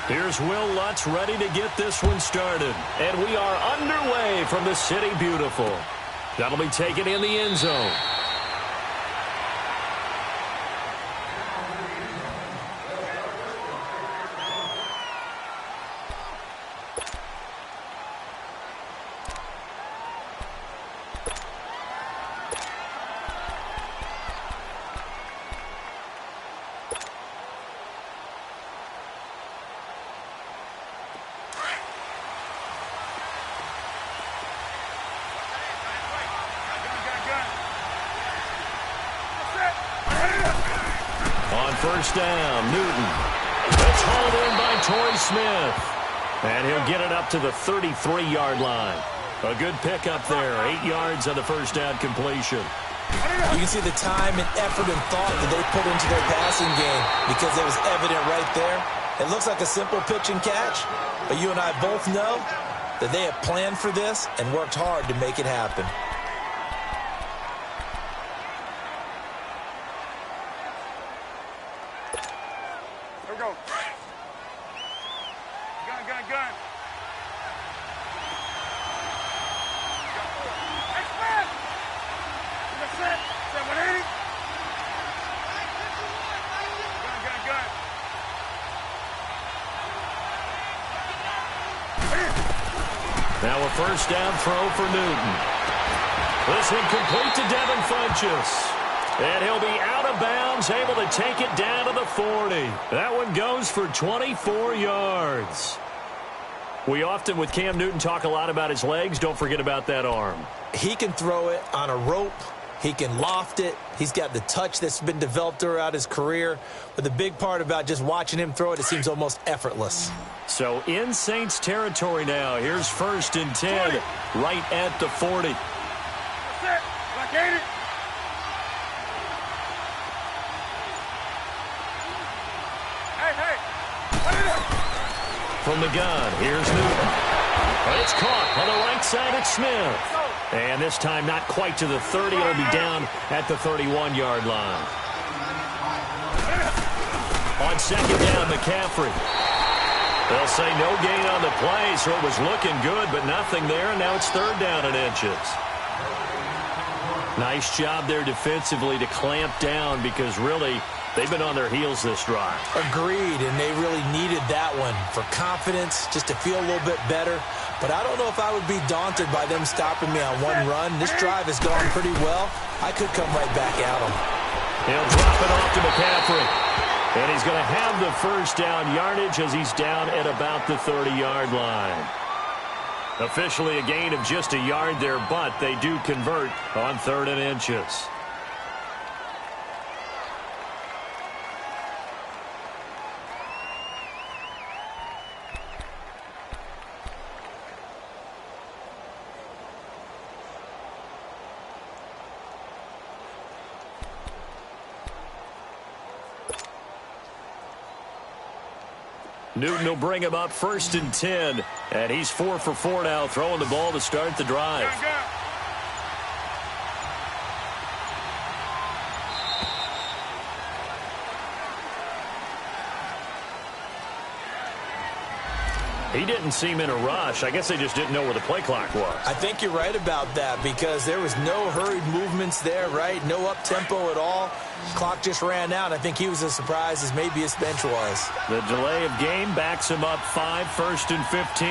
Here's Will Lutz ready to get this one started. And we are underway from the City Beautiful. That'll be taken in the end zone. First down, Newton. It's hauled in by Torrey Smith. And he'll get it up to the 33-yard line. A good pickup there. 8 yards on the first down completion. You can see the time and effort and thought that they put into their passing game because it was evident right there. It looks like a simple pitch and catch, but you and I both know that they have planned for this and worked hard to make it happen. Now a first down throw for Newton. This incomplete to Devin Funchess. And he'll be out of bounds, able to take it down to the 40. That one goes for 24 yards. We often, with Cam Newton, talk a lot about his legs. Don't forget about that arm. He can throw it on a rope. He can loft it. He's got the touch that's been developed throughout his career. But the big part about just watching him throw it, it seems almost effortless. So in Saints territory now. Here's 1st and 10 right at the 40. That's it. Blockade it. Hey. From the gun, here's Newton. It's caught on the right side at Smith. And this time not quite to the 30. It'll be down at the 31-yard line. On second down, McCaffrey. They'll say no gain on the play, so it was looking good, but nothing there, and now it's 3rd down and inches. Nice job there defensively to clamp down because really they've been on their heels this drive. Agreed, and they really needed that one for confidence, just to feel a little bit better. But I don't know if I would be daunted by them stopping me on one run. This drive has gone pretty well. I could come right back at them. He'll drop it off to McCaffrey. And he's going to have the first down yardage as he's down at about the 30-yard line. Officially a gain of just a yard there, but they do convert on 3rd and inches. Newton will bring him up 1st and 10. And he's 4 for 4 now, throwing the ball to start the drive. He didn't seem in a rush. I guess they just didn't know where the play clock was. I think you're right about that because there was no hurried movements there, right? No up-tempo at all. Clock just ran out. I think he was as surprised as maybe his bench was. The delay of game backs him up 5, 1st and 15.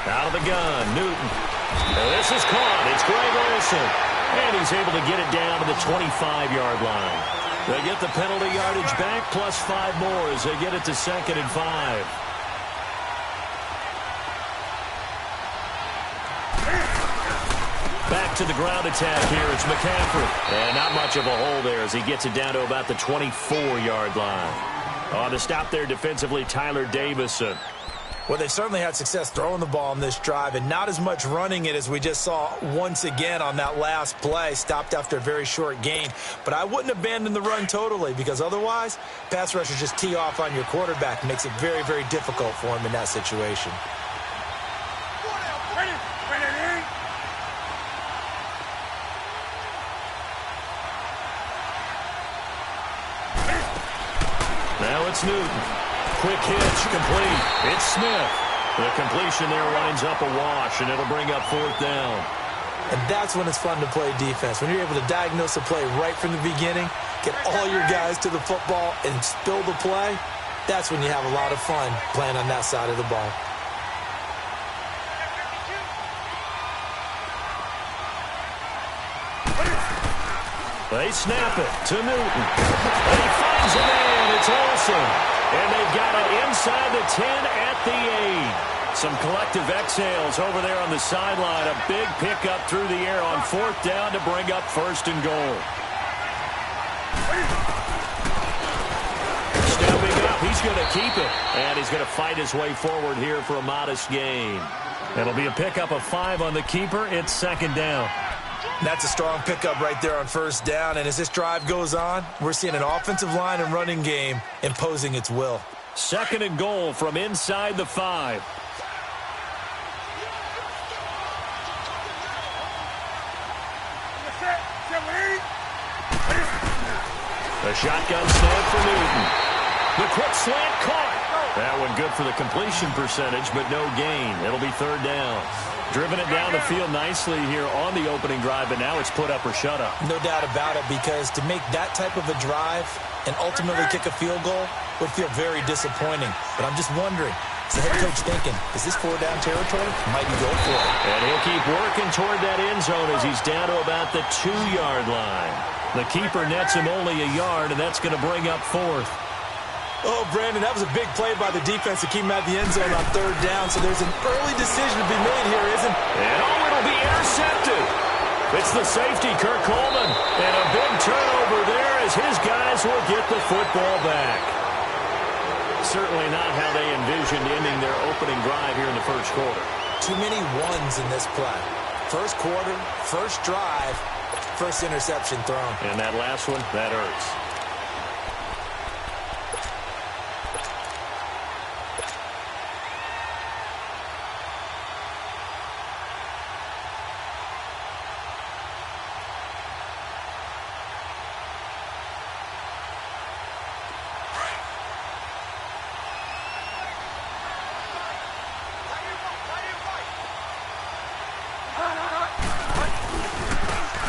Out of the gun, Newton. And this is caught. It's Greg Olsen. And he's able to get it down to the 25-yard line. They get the penalty yardage back, plus 5 more as they get it to 2nd and 5. Back to the ground attack here. It's McCaffrey. And not much of a hole there as he gets it down to about the 24-yard line. On the stop there defensively, Tyler Davison. Well, they certainly had success throwing the ball on this drive and not as much running it as we just saw once again on that last play. Stopped after a very short gain. But I wouldn't abandon the run totally because otherwise, pass rushers just tee off on your quarterback. Makes it very, very difficult for him in that situation. Now it's Newton. Quick hitch, complete. It's Smith. The completion there winds up a wash, and it'll bring up 4th down. And that's when it's fun to play defense. When you're able to diagnose a play right from the beginning, get all your guys to the football, and spill the play, that's when you have a lot of fun playing on that side of the ball. They snap it to Newton. And he finds a man. It's Olsen. And they've got it inside the 10 at the 8. Some collective exhales over there on the sideline. A big pickup through the air on 4th down to bring up 1st and goal. Stepping up, he's going to keep it. And he's going to fight his way forward here for a modest gain. It'll be a pickup of 5 on the keeper. It's 2nd down. That's a strong pickup right there on 1st down. And as this drive goes on, we're seeing an offensive line and running game imposing its will. 2nd and goal from inside the 5. The shotgun snap for Newton. The quick slant caught. That one good for the completion percentage, but no gain. It'll be 3rd down. Driven it down the field nicely here on the opening drive, but now it's put up or shut up. No doubt about it, because to make that type of a drive and ultimately kick a field goal would feel very disappointing. But I'm just wondering, is the head coach thinking, is this 4-down territory? Might he go for it? And he'll keep working toward that end zone as he's down to about the 2-yard line. The keeper nets him only a yard, and that's going to bring up 4th. Oh, Brandon, that was a big play by the defense to keep him at the end zone on 3rd down. So there's an early decision to be made here, isn't it? And it'll be intercepted. It's the safety, Kirk Coleman. And a big turnover there as his guys will get the football back. Certainly not how they envisioned ending their opening drive here in the 1st quarter. Too many ones in this play. 1st quarter, 1st drive, 1st interception thrown. And that last one, that hurts.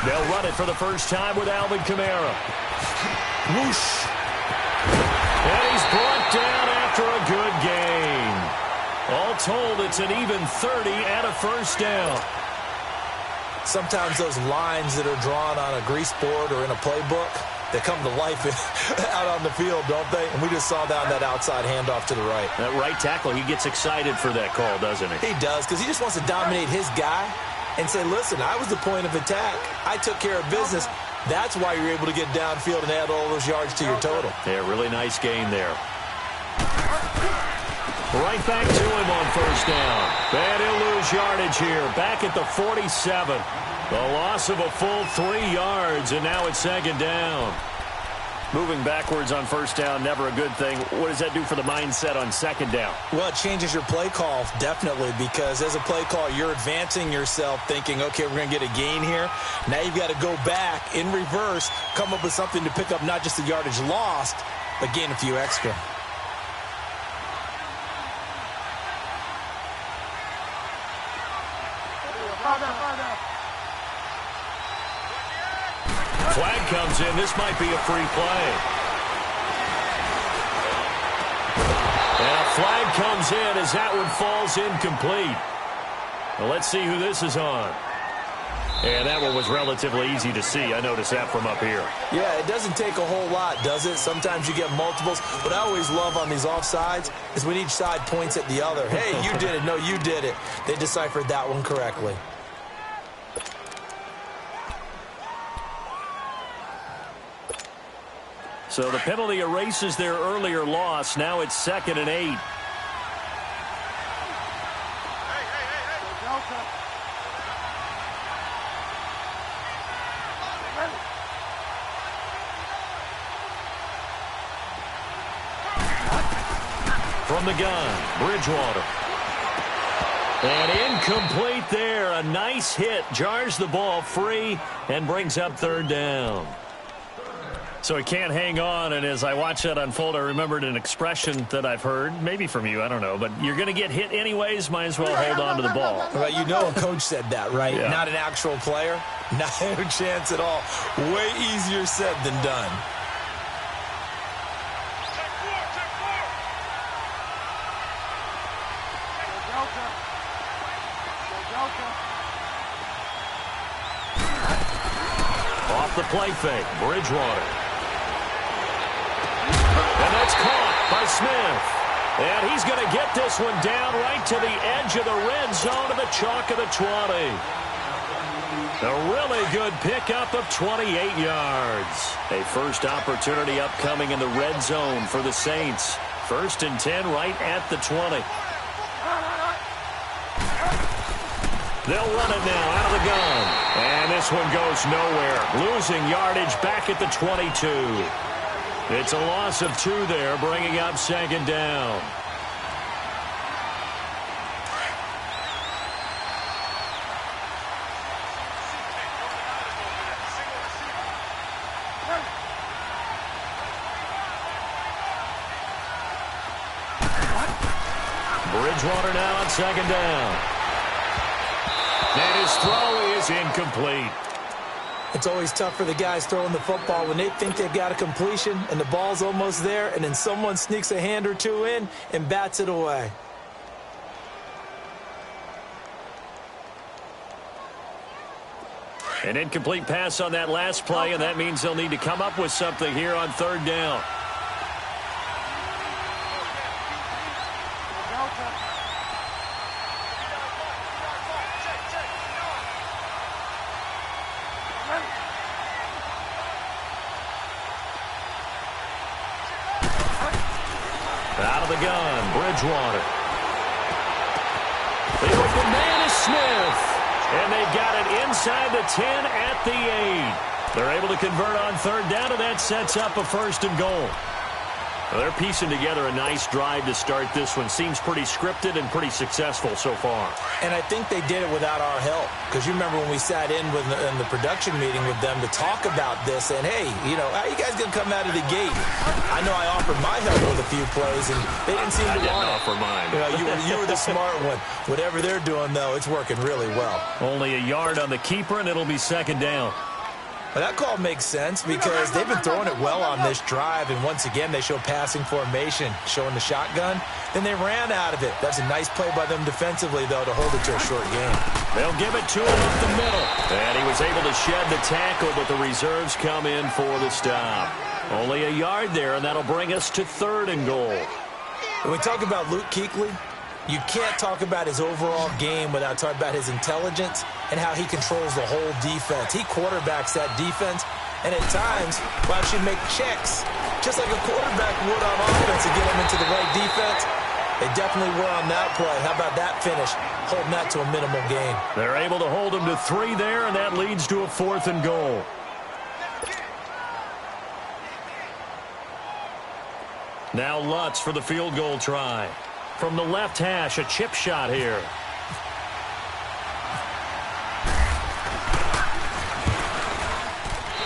They'll run it for the first time with Alvin Kamara. Whoosh. And he's brought down after a good gain. All told, it's an even 30 and a 1st down. Sometimes those lines that are drawn on a grease board or in a playbook, they come to life out on the field, don't they? And we just saw that on that outside handoff to the right. That right tackle, he gets excited for that call, doesn't he? He does, because he just wants to dominate his guy and say, listen, I was the point of attack. I took care of business. That's why you're able to get downfield and add all those yards to your total. Yeah, really nice gain there. Right back to him on 1st down. And he'll lose yardage here. Back at the 47. The loss of a full 3 yards, and now it's 2nd down. Moving backwards on 1st down, never a good thing. What does that do for the mindset on 2nd down? Well, it changes your play call, definitely, because as a play call, you're advancing yourself thinking, okay, we're going to get a gain here. Now you've got to go back in reverse, come up with something to pick up not just the yardage lost, but gain a few extra. Flag comes in. This might be a free play. And a flag comes in as that one falls incomplete. Well, let's see who this is on. And that one was relatively easy to see. I noticed that from up here. Yeah, it doesn't take a whole lot, does it? Sometimes you get multiples. What I always love on these offsides is when each side points at the other. Hey, you did it. No, you did it. They deciphered that one correctly. So the penalty erases their earlier loss. Now it's 2nd and 8. from the gun. Bridgewater. And incomplete there. A nice hit. Jars the ball free and brings up third down. So he can't hang on, and as I watch that unfold, I remembered an expression that I've heard, maybe from you, I don't know, but you're going to get hit anyways, might as well hold on to the ball. Well, you know a coach said that, right? Yeah. Not an actual player. Not a chance at all. Way easier said than done. Off the play fake, Bridgewater. And that's caught by Smith. And he's going to get this one down right to the edge of the red zone to the chalk of the 20. A really good pickup of 28 yards. A first opportunity upcoming in the red zone for the Saints. 1st and 10 right at the 20. They'll run it now out of the gun. And this one goes nowhere. Losing yardage back at the 22. It's a loss of 2 there, bringing up 2nd down. Bridgewater now on 2nd down. And his throw is incomplete. It's always tough for the guys throwing the football when they think they've got a completion and the ball's almost there, and then someone sneaks a hand or two in and bats it away. An incomplete pass on that last play, and that means they'll need to come up with something here on 3rd down. Out of the gun, Bridgewater. The open man is Smith. And they've got it inside the 10 at the 8. They're able to convert on 3rd down, and that sets up a 1st and goal. Well, they're piecing together a nice drive to start this one. Seems pretty scripted and pretty successful so far. And I think they did it without our help. Because you remember when we sat in the production meeting with them to talk about this, and hey, you know, how you guys going to come out of the gate? I know I offered my help with a few plays, and they didn't seem to want it. I didn't offer mine. You were the smart one. Whatever they're doing, though, it's working really well. Only a yard on the keeper, and it'll be 2nd down. Well, that call makes sense because they've been throwing it well on this drive, and once again, they show passing formation, showing the shotgun. Then they ran out of it. That's a nice play by them defensively, though, to hold it to a short game. They'll give it to him up the middle. And he was able to shed the tackle, but the reserves come in for the stop. Only a yard there, and that'll bring us to 3rd and goal. When we talk about Luke Kuechly, you can't talk about his overall game without talking about his intelligence and how he controls the whole defense. He quarterbacks that defense, and at times will actually make checks, just like a quarterback would on offense to get him into the right defense. They definitely were on that play. How about that finish? Holding that to a minimal gain. They're able to hold him to 3 there, and that leads to a 4th and goal. Now Lutz for the field goal try. From the left hash, a chip shot here.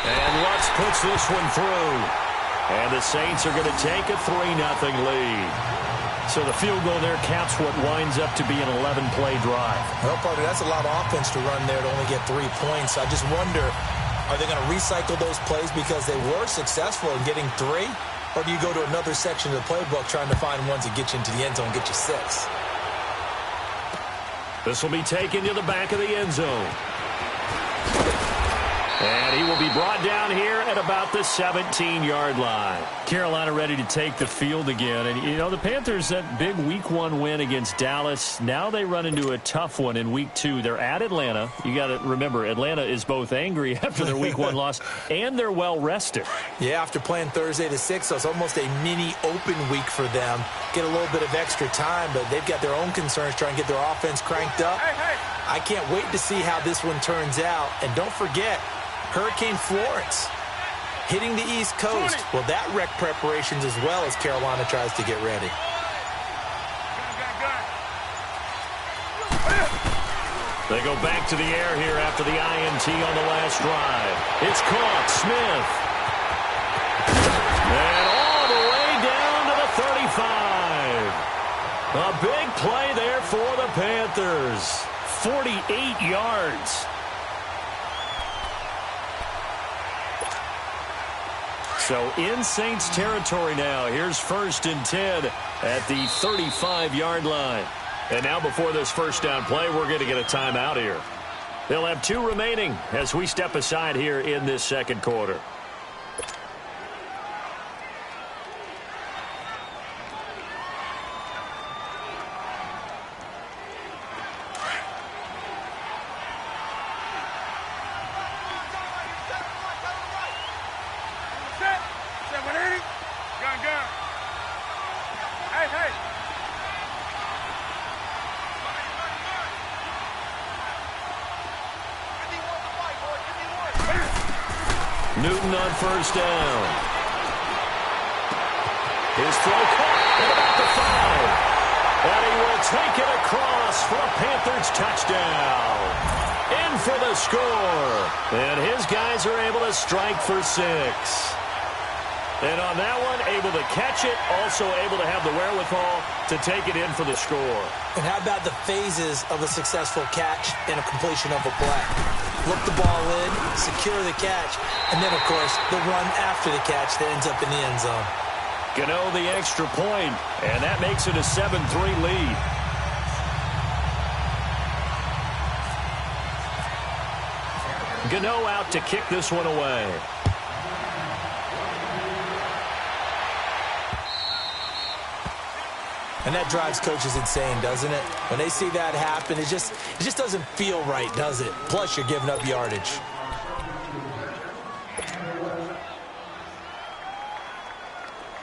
And Lutz puts this one through. And the Saints are going to take a 3-0 lead. So the field goal there caps what winds up to be an 11-play drive. Well, partner, that's a lot of offense to run there to only get 3 points. I just wonder, are they going to recycle those plays because they were successful in getting 3? Or do you go to another section of the playbook trying to find ones that get you into the end zone and get you 6? This will be taken to the back of the end zone. And he will be brought down here at about the 17-yard line. Carolina ready to take the field again. And, you know, the Panthers, that big Week 1 win against Dallas, now they run into a tough one in Week 2. They're at Atlanta. You got to remember, Atlanta is both angry after their Week 1 loss, and they're well-rested. Yeah, after playing Thursday the 6th, so it's almost a mini open week for them. Get a little bit of extra time, but they've got their own concerns trying to get their offense cranked up. I can't wait to see how this one turns out. And don't forget, Hurricane Florence hitting the East Coast. Well, that wreck preparations as well as Carolina tries to get ready. They go back to the air here after the INT on the last drive. It's caught. Smith. And all the way down to the 35. A big play there for the Panthers. 48 yards. So in Saints territory now. Here's 1st and 10 at the 35-yard line. And now before this first down play, we're going to get a timeout here. They'll have 2 remaining as we step aside here in this second quarter. Newton on first down. His throw caught at about the 5. And he will take it across for a Panthers touchdown. In for the score. And his guys are able to strike for 6. And on that one, able to catch it, also able to have the wherewithal to take it in for the score. And how about the phases of a successful catch and a completion of a play? Look the ball in, secure the catch, and then, of course, the run after the catch that ends up in the end zone. Gano the extra point, and that makes it a 7-3 lead. Gano out to kick this one away. And that drives coaches insane, doesn't it? When they see that happen, it just doesn't feel right, does it? Plus, you're giving up yardage.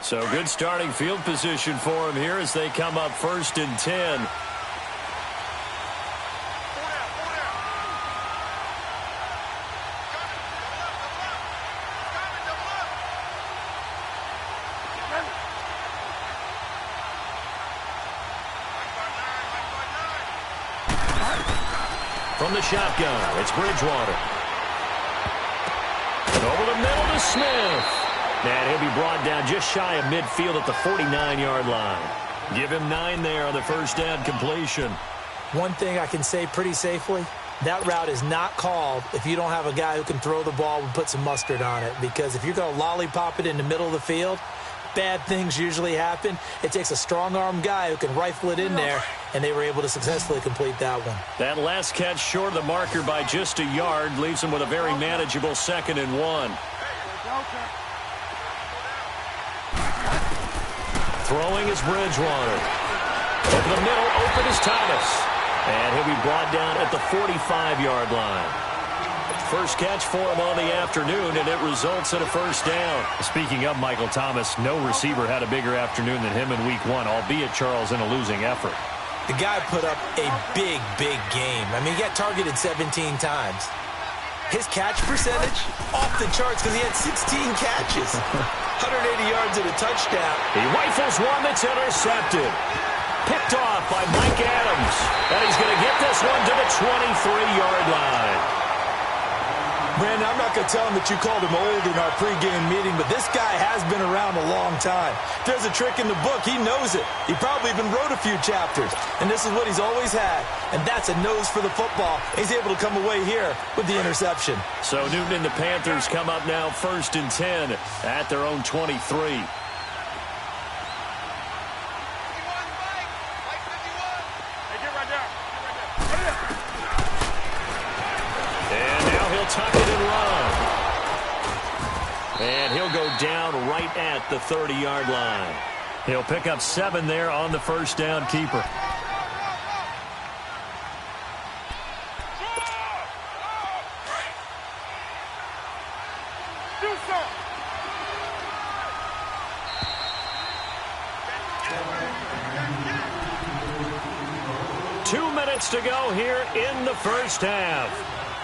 So good starting field position for him here as they come up 1st and 10. From the shotgun, it's Bridgewater. And over the middle to Smith. And he'll be brought down just shy of midfield at the 49-yard line. Give him 9 there on the first down completion. One thing I can say pretty safely, that route is not called if you don't have a guy who can throw the ball and put some mustard on it. Because if you're going to lollipop it in the middle of the field, bad things usually happen. It takes a strong-arm guy who can rifle it in there, and they were able to successfully complete that one. That last catch short of the marker by just a yard leaves him with a very manageable 2nd and 1. Throwing is Bridgewater. Over the middle, open is Thomas. And he'll be brought down at the 45-yard line. First catch for him on the afternoon, and it results in a first down. Speaking of Michael Thomas, no receiver had a bigger afternoon than him in Week 1, albeit Charles in a losing effort. The guy put up a big, big game. I mean, he got targeted 17 times. His catch percentage, off the charts because he had 16 catches. 180 yards and a touchdown. He rifles one that's intercepted. Picked off by Mike Adams. And he's going to get this one to the 23-yard line. Brandon, I'm not going to tell him that you called him old in our pregame meeting, but this guy has been around a long time. If there's a trick in the book, he knows it. He probably even wrote a few chapters, and this is what he's always had, and that's a nose for the football. He's able to come away here with the interception. So Newton and the Panthers come up now 1st and 10 at their own 23. Tuck it and run. And he'll go down right at the 30-yard line. He'll pick up 7 there on the first down keeper. To go here in the first half.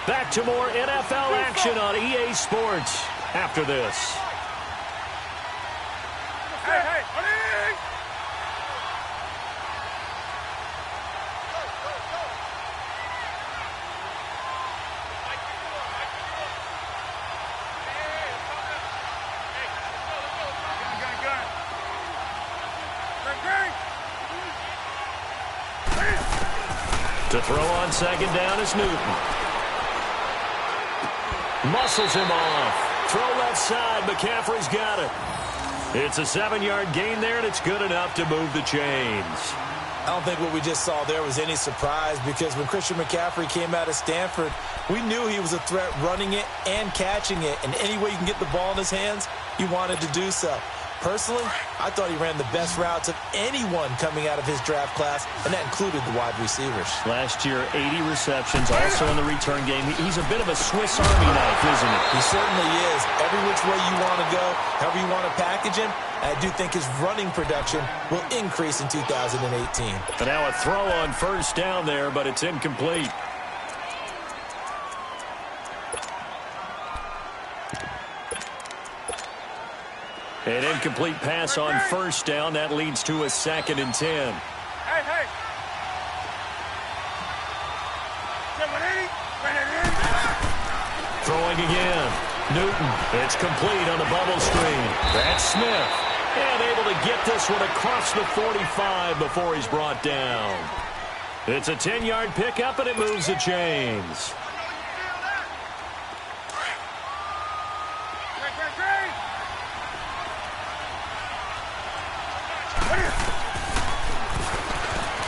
Back to more NFL action on EA Sports after this. Hey, To throw on second down is Newton. Muscles him off. Throw left side. McCaffrey's got it. It's a 7-yard gain there, and it's good enough to move the chains. I don't think what we just saw there was any surprise, because when Christian McCaffrey came out of Stanford, we knew he was a threat running it and catching it. And any way you can get the ball in his hands, he wanted to do so. Personally, I thought he ran the best routes of anyone coming out of his draft class, and that included the wide receivers. Last year, 80 receptions, also in the return game. He's a bit of a Swiss Army knife, isn't he? He certainly is. Every which way you want to go, however you want to package him, I do think his running production will increase in 2018. And now a throw on first down there, but it's incomplete. An incomplete pass on first down. That leads to a 2nd and 10. Hey. Throwing again. Newton. It's complete on the bubble screen. That's Smith. And able to get this one across the 45 before he's brought down. It's a 10-yard pickup, and it moves the chains.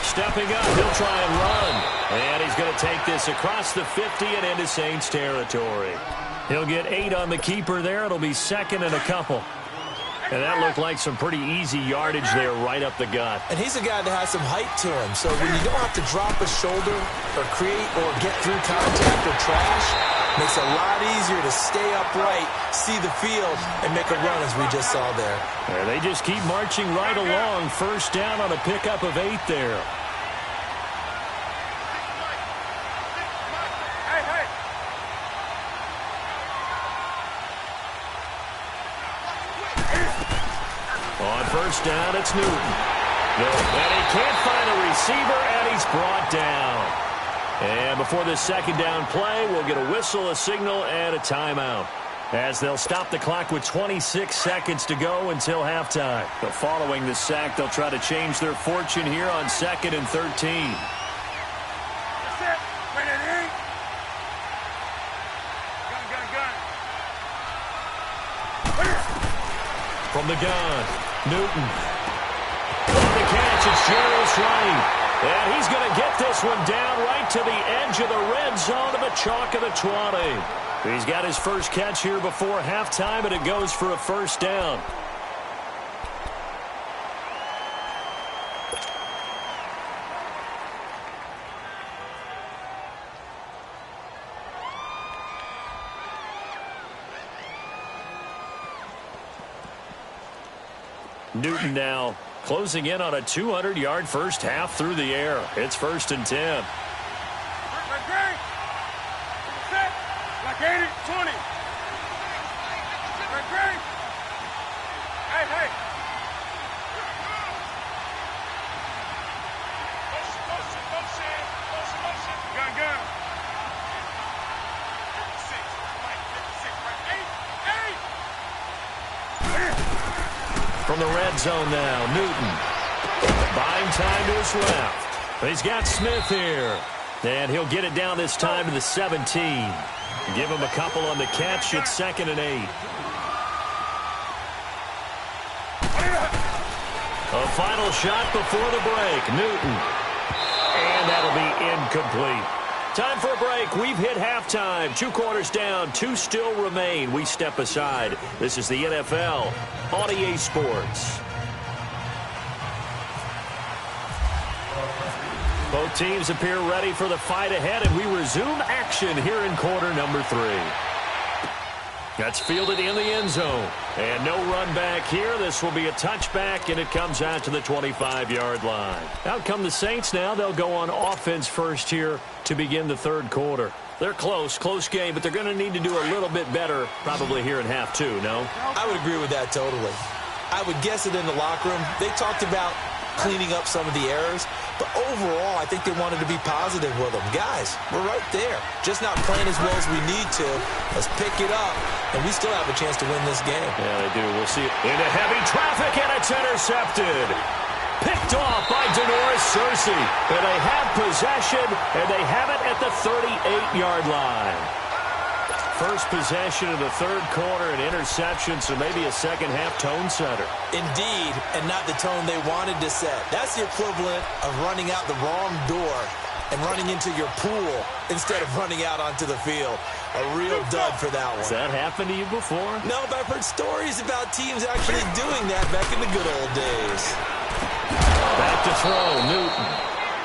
Stepping up, he'll try and run. And he's going to take this across the 50 and into Saints territory. He'll get 8 on the keeper there. It'll be 2nd and a couple. And that looked like some pretty easy yardage there right up the gut. And he's a guy that has some height to him. So when you don't have to drop a shoulder or create or get through contact or trash, makes it a lot easier to stay upright, see the field, and make a run as we just saw there. And they just keep marching right along. First down on a pickup of 8 there. On first down, it's Newton. And he can't find a receiver, and he's brought down. And before this second down play, we'll get a whistle, a signal, and a timeout, as they'll stop the clock with 26 seconds to go until halftime. But following the sack, they'll try to change their fortune here on 2nd and 13. From the gun, Newton. On the catch, it's Jarvis Wright. And he's going to get this one down right to the edge of the red zone to the chalk of the 20. He's got his first catch here before halftime, and it goes for a first down. Newton now closing in on a 200-yard first half through the air. It's 1st and 10. From the red zone now, Newton buying time to his left. He's got Smith here, and he'll get it down this time to the 17. Give him a couple on the catch. It's 2nd and 8. A final shot before the break, Newton. And that'll be incomplete. Time for a break. We've hit halftime. 2 quarters down. 2 still remain. We step aside. This is the NFL on EA Sports. Both teams appear ready for the fight ahead, and we resume action here in quarter number 3. That's fielded in the end zone. And no run back here. This will be a touchback, and it comes out to the 25-yard line. Out come the Saints now. They'll go on offense first here to begin the 3rd quarter. They're close game, but they're going to need to do a little bit better probably here in half 2, no? I would agree with that totally. I would guess it in the locker room. They talked about cleaning up some of the errors, but overall, I think they wanted to be positive with them. Guys, we're right there. Just not playing as well as we need to. Let's pick it up, and we still have a chance to win this game. Yeah, they do. We'll see it into heavy traffic, and it's intercepted. Picked off by Denoris Cersei. And they have possession, and they have it at the 38-yard line. First possession of the third quarter, an interception, so maybe a second-half tone setter. Indeed, and not the tone they wanted to set. That's the equivalent of running out the wrong door and running into your pool instead of running out onto the field. A real dud for that one. Has that happened to you before? No, but I've heard stories about teams actually doing that back in the good old days. Back to throw, Newton.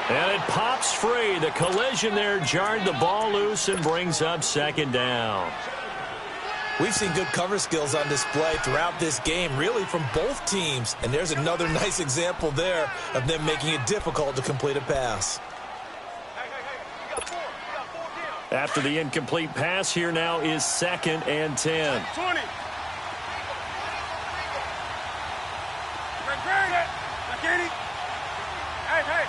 And it pops free. The collision there jarred the ball loose and brings up second down. We've seen good cover skills on display throughout this game, really from both teams. And there's another nice example there of them making it difficult to complete a pass. After the incomplete pass, here now is 2nd and 10. 20. Hey.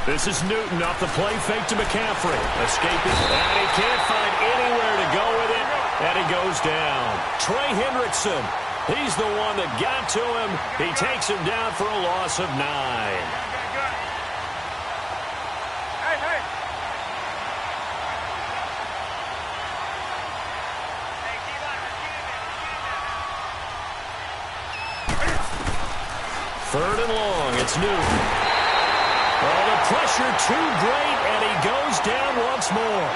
This is Newton off the play fake to McCaffrey. Escaping, and he can't find anywhere to go with it, and he goes down. Trey Hendrickson, he's the one that got to him. He takes him down for a loss of 9. Hey. Third and long, it's Newton. Oh, the pressure too great, and he goes down once more.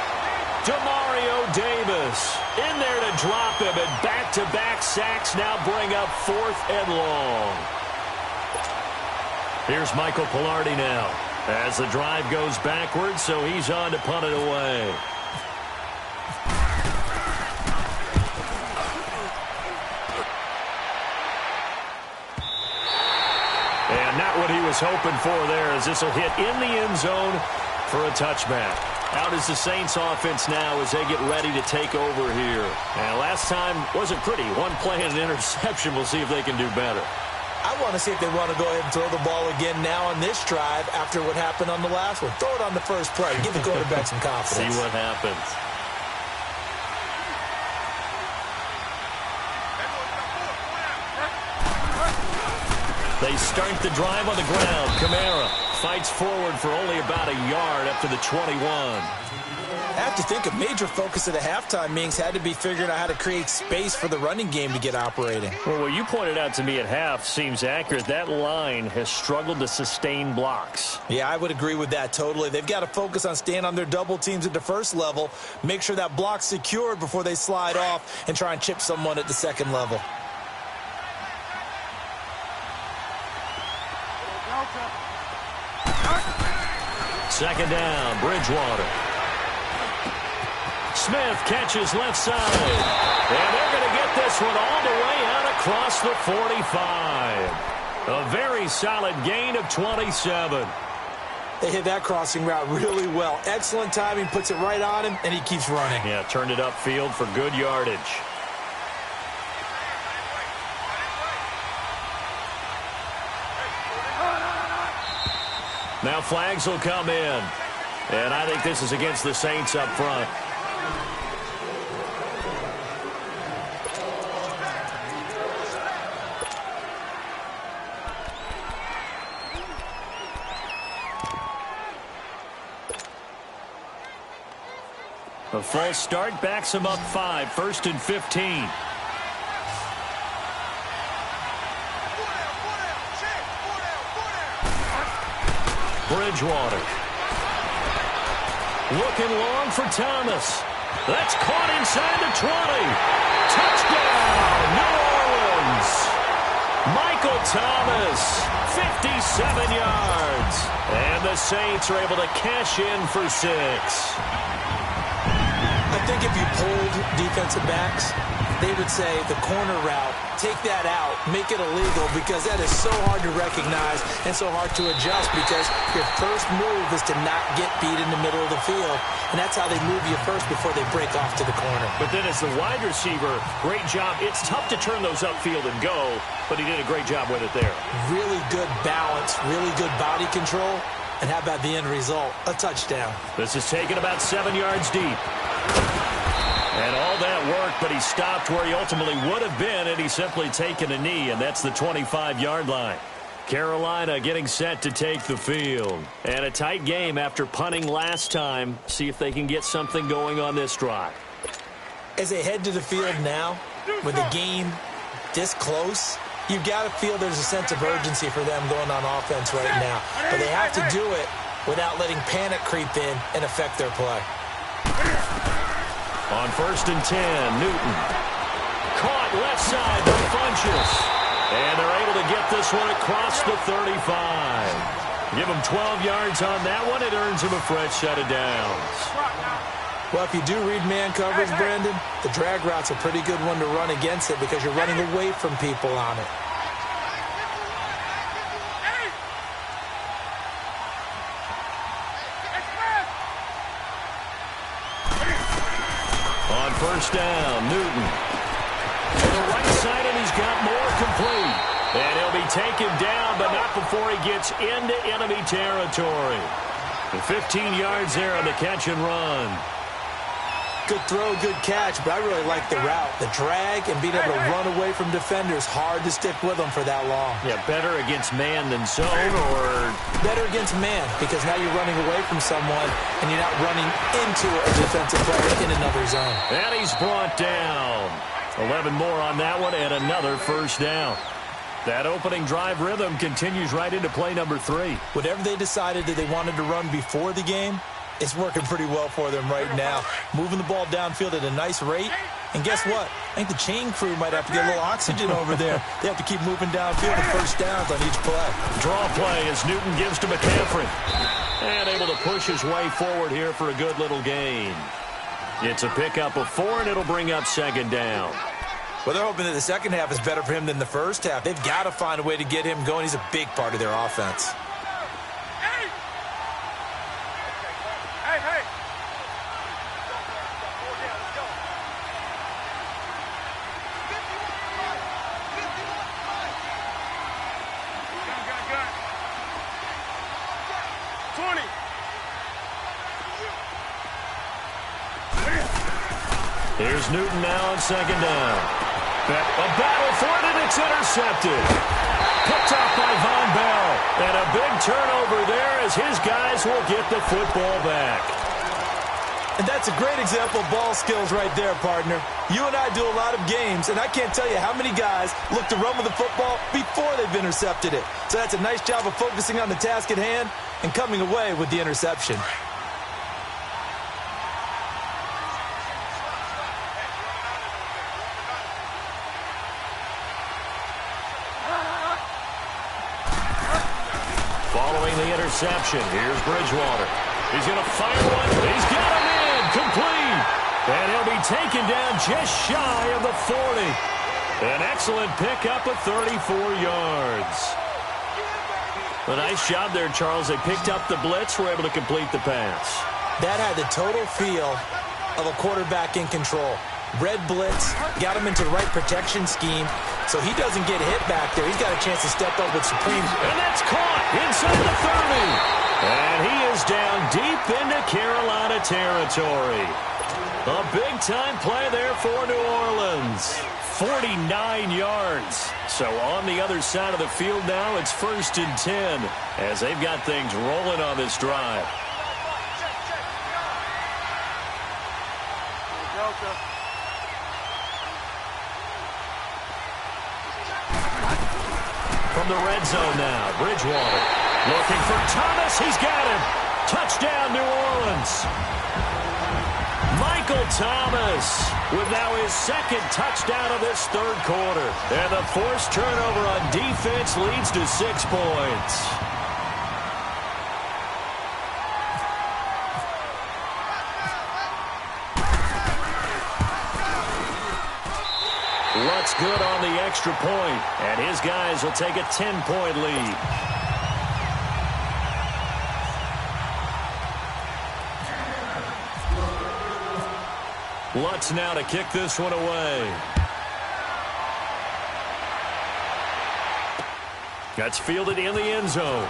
Demario Davis in there to drop him, and back-to-back sacks now bring up 4th and long. Here's Michael Pilardi now as the drive goes backwards, so he's on to punt it away. And not what he was hoping for there, as this will hit in the end zone for a touchback. Out is the Saints offense now as they get ready to take over here. And last time wasn't pretty. One play and an interception. We'll see if they can do better. I want to see if they want to go ahead and throw the ball again now on this drive after what happened on the last one. Throw it on the first play. Give the quarterback some confidence. See what happens. They start the drive on the ground. Kamara fights forward for only about a yard up to the 21. I have to think a major focus of the halftime meetings had to be figuring out how to create space for the running game to get operating. Well, what you pointed out to me at half seems accurate. That line has struggled to sustain blocks. Yeah, I would agree with that totally. They've got to focus on staying on their double teams at the first level, make sure that block's secured before they slide off and try and chip someone at the second level. Second down, Bridgewater. Smith catches left side. And they're going to get this one all the way out across the 45. A very solid gain of 27. They hit that crossing route really well. Excellent timing, puts it right on him, and he keeps running. Yeah, turned it upfield for good yardage. Now flags will come in. And I think this is against the Saints up front. A false start backs him up 5, 1st and 15. Bridgewater. Looking long for Thomas. That's caught inside the 20. Touchdown, New Orleans. Michael Thomas, 57 yards. And the Saints are able to cash in for 6. I think if you polled defensive backs, they would say the corner route, take that out, make it illegal, because that is so hard to recognize and so hard to adjust, because your first move is to not get beat in the middle of the field, and that's how they move you first before they break off to the corner. But then as the wide receiver, great job. It's tough to turn those upfield and go, but he did a great job with it there. Really good balance, really good body control, And how about the end result? A touchdown. This is taken about 7 yards deep. And all that work, but he stopped where he ultimately would have been, and he's simply taken a knee, and that's the 25-yard line. Carolina getting set to take the field. And a tight game after punting last time. See if they can get something going on this drive. As they head to the field now, with the game this close, you've got to feel there's a sense of urgency for them going on offense right now. But they have to do it without letting panic creep in and affect their play. On 1st and 10, Newton. Caught left side by Funchess. And they're able to get this one across the 35. Give him 12 yards on that one. It earns him a fresh set of downs. Well, if you do read man coverage, Brandon, the drag route's a pretty good one to run against it because you're running away from people on it. On 1st down, Newton. To the right side, and he's got more complete. And he'll be taken down, but not before he gets into enemy territory. The 15 yards there on the catch and run. Good throw, good catch, but I really like the route. The drag and being able to run away from defenders, hard to stick with them for that long. Yeah, better against man than zone, or? Better against man, because now you're running away from someone and you're not running into a defensive player in another zone. And he's brought down. 11 more on that one, and another first down. That opening drive rhythm continues right into play number 3. Whatever they decided that they wanted to run before the game, it's working pretty well for them right now. Moving the ball downfield at a nice rate. And guess what? I think the chain crew might have to get a little oxygen over there. They have to keep moving downfield to first downs on each play. Draw play as Newton gives to McCaffrey. And able to push his way forward here for a good little gain. It's a pickup of 4, and it'll bring up 2nd down. Well, they're hoping that the second half is better for him than the first half. They've got to find a way to get him going. He's a big part of their offense. Here's Newton now on 2nd down. A battle for it, and it's intercepted. Picked off by Von Bell. And a big turnover there as his guys will get the football back. And that's a great example of ball skills right there, partner. You and I do a lot of games, and I can't tell you how many guys look to run with the football before they've intercepted it. So that's a nice job of focusing on the task at hand and coming away with the interception. Following the interception, here's Bridgewater. He's going to fire one. He's got him in. Complete. And he'll be taken down just shy of the 40. An excellent pickup of 34 yards. A nice job there, Charles. They picked up the blitz, were able to complete the pass. That had the total feel of a quarterback in control. Red blitz, got him into the right protection scheme, so he doesn't get hit back there. He's got a chance to step up with supreme. And that's caught inside the 30. And he is down deep into Carolina territory. A big-time play there for New Orleans. 49 yards. So on the other side of the field now, it's 1st and 10 as they've got things rolling on this drive. From the red zone now, Bridgewater looking for Thomas. He's got him. Touchdown, New Orleans. Michael Thomas with now his 2nd touchdown of this 3rd quarter. And the forced turnover on defense leads to 6 points. Lutz good on the extra point, and his guys will take a 10-point lead. Lutz now to kick this one away. That's fielded in the end zone.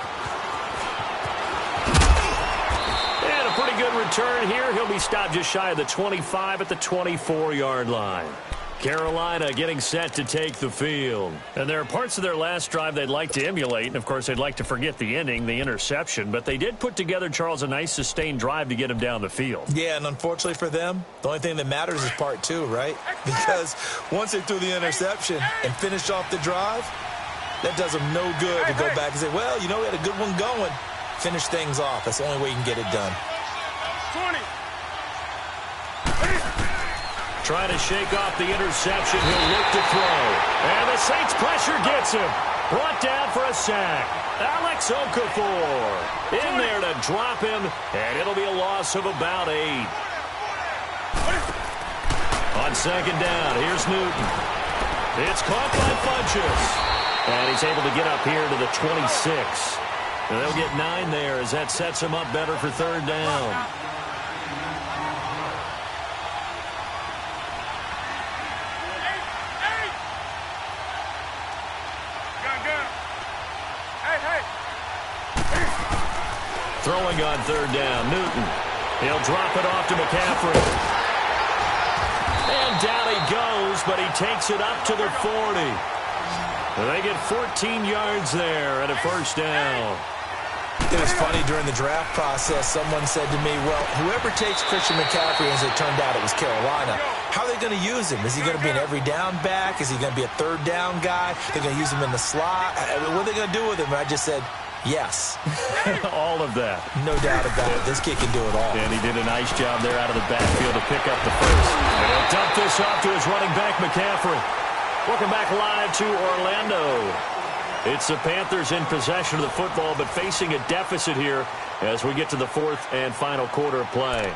good return here. He'll be stopped just shy of the 25 at the 24-yard line. Carolina getting set to take the field. And there are parts of their last drive they'd like to emulate. And, of course, they'd like to forget the ending, the interception. But they did put together, Charles, a nice sustained drive to get him down the field. Yeah, and unfortunately for them, the only thing that matters is part two, right? Because once they threw the interception and finished off the drive, that does them no good to go back and say, well, you know, we had a good one going. Finish things off. That's the only way you can get it done. 20. Trying to shake off the interception. He'll look to throw. And the Saints pressure gets him. Brought down for a sack. Alex Okafor in there to drop him. And it'll be a loss of about 8. On second down, here's Newton. It's caught by Funchess. And he's able to get up here to the 26. And they'll get 9 there as that sets him up better for third down. Throwing on third down, Newton. He'll drop it off to McCaffrey. And down he goes, but he takes it up to the 40. And they get 14 yards there at a first down. It was funny during the draft process. Someone said to me, well, whoever takes Christian McCaffrey, as it turned out it was Carolina, how are they going to use him? Is he going to be an every down back? Is he going to be a third down guy? They're going to use him in the slot? What are they going to do with him? And I just said, yes. All of that. No doubt about it. This kid can do it all. And he did a nice job there out of the backfield to pick up the first. And he'll dump this off to his running back, McCaffrey. Welcome back live to Orlando. It's the Panthers in possession of the football, but facing a deficit here as we get to the fourth and final quarter of play.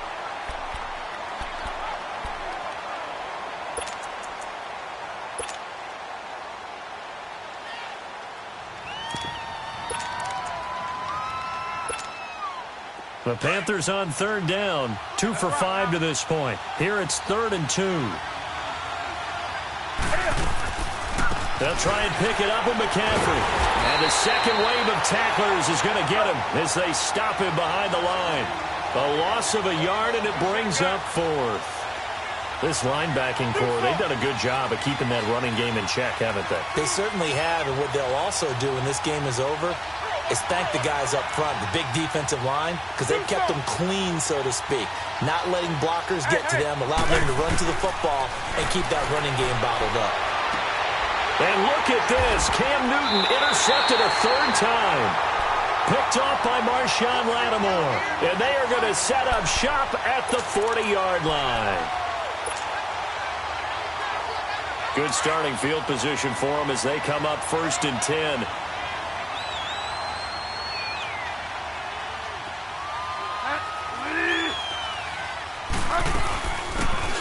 The Panthers on third down, 2 for 5 to this point. Here it's 3rd and 2. They'll try and pick it up with McCaffrey. And the second wave of tacklers is going to get him as they stop him behind the line. A loss of a yard, and it brings up 4th. This linebacking core, they've done a good job of keeping that running game in check, haven't they? They certainly have, and what they'll also do when this game is over is thank the guys up front, the big defensive line, because they've kept them clean, so to speak. Not letting blockers get to them, allowing them to run to the football and keep that running game bottled up. And look at this. Cam Newton intercepted a 3rd time. Picked off by Marshawn Lattimore. And they are going to set up shop at the 40-yard line. Good starting field position for them as they come up 1st and 10.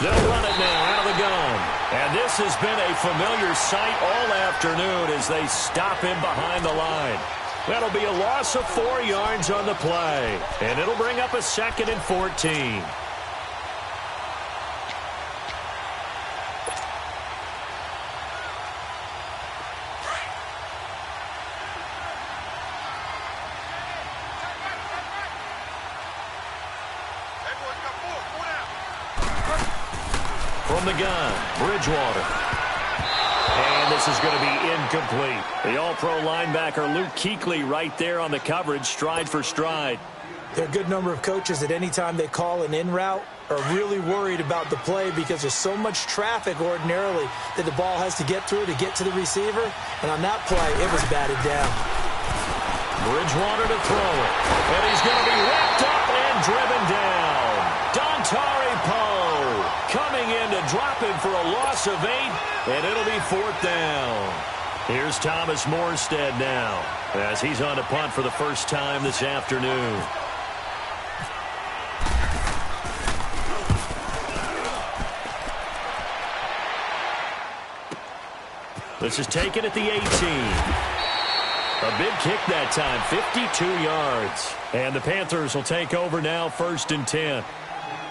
They'll run it now out of the gun. And this has been a familiar sight all afternoon as they stop him behind the line. That'll be a loss of 4 yards on the play. And it'll bring up a 2nd and 14. From the gun, Bridgewater. And this is going to be incomplete. The all-pro linebacker Luke Kuechly right there on the coverage, stride for stride. There are a good number of coaches that any time they call an in route are really worried about the play because there's so much traffic ordinarily that the ball has to get through to get to the receiver. And on that play, it was batted down. Bridgewater to throw it. And he's going to be wrapped up and driven down. Dontari Poe coming in to drop him for a loss of 8, and it'll be 4th down. Here's Thomas Morstead now as he's on to punt for the first time this afternoon. This is taken at the 18. A big kick that time, 52 yards. And the Panthers will take over now, 1st and 10.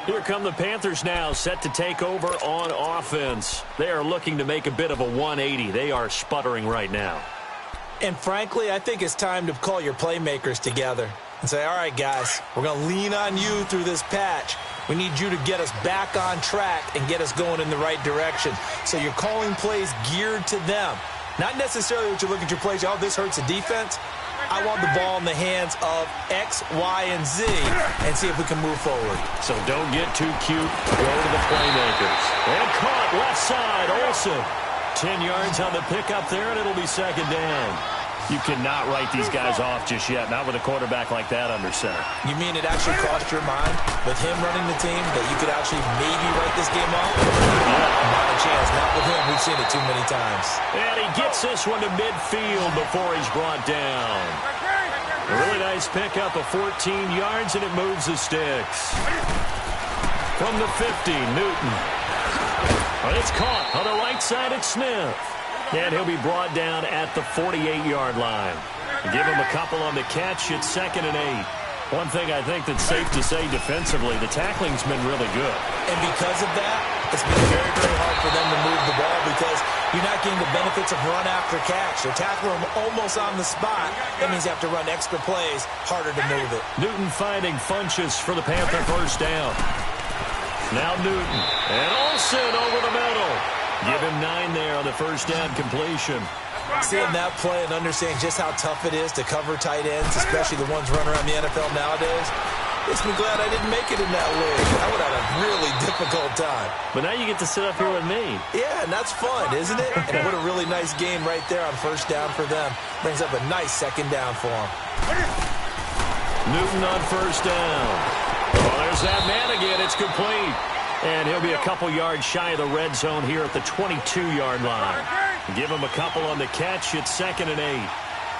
Here come the Panthers now, set to take over on offense. They are looking to make a bit of a 180. They are sputtering right now. And frankly, I think it's time to call your playmakers together. and say, all right, guys, we're going to lean on you through this patch. We need you to get us back on track and get us going in the right direction. So you're calling plays geared to them. Not necessarily what you look at your plays, oh, this hurts the defense. I want the ball in the hands of X, Y, and Z and see if we can move forward. So don't get too cute. Go to the playmakers. And caught left side, Olsen. 10 yards on the pickup there, and it'll be second down. You cannot write these guys off just yet, not with a quarterback like that under center. You mean it actually crossed your mind with him running the team that you could actually maybe write this game off? Not a chance. Not with him. We've seen it too many times. And he gets this one to midfield before he's brought down. A really nice pickup of 14 yards, and it moves the sticks. From the 50, Newton. It's caught on the right side at Smith. And he'll be brought down at the 48-yard line. Give him a couple on the catch. It's 2nd and 8. One thing I think that's safe to say defensively, the tackling's been really good. And because of that, it's been very, very hard for them to move the ball because you're not getting the benefits of run after catch. They're tackling them almost on the spot. That means you have to run extra plays, harder to move it. Newton finding Funchess for the Panther first down. Now Newton. And Olsen over the middle. Give him 9 there on the first down completion. Seeing that play and understanding just how tough it is to cover tight ends, especially the ones running around the NFL nowadays, makes me glad I didn't make it in that league. I would have had a really difficult time. But now you get to sit up here with me. Yeah, and that's fun, isn't it? And what a really nice game right there on first down for them. Brings up a nice second down for them. Newton on first down. Oh, there's that man again. It's complete. And he'll be a couple yards shy of the red zone here at the 22-yard line. Give him a couple on the catch. It's 2nd and 8.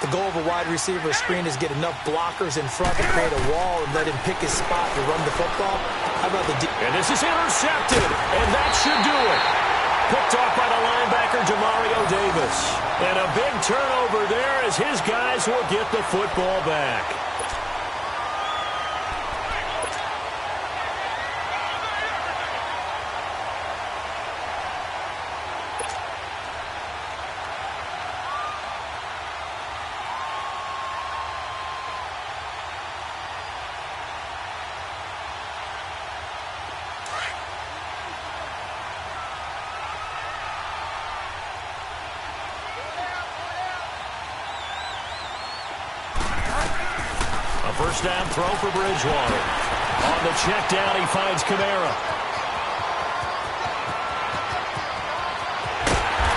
The goal of a wide receiver screen is get enough blockers in front to create a wall and let him pick his spot to run the football. How about the... And this is intercepted, and that should do it. Picked off by the linebacker, Demario Davis. And a big turnover there as his guys will get the football back. First down throw for Bridgewater. On the check down, he finds Kamara.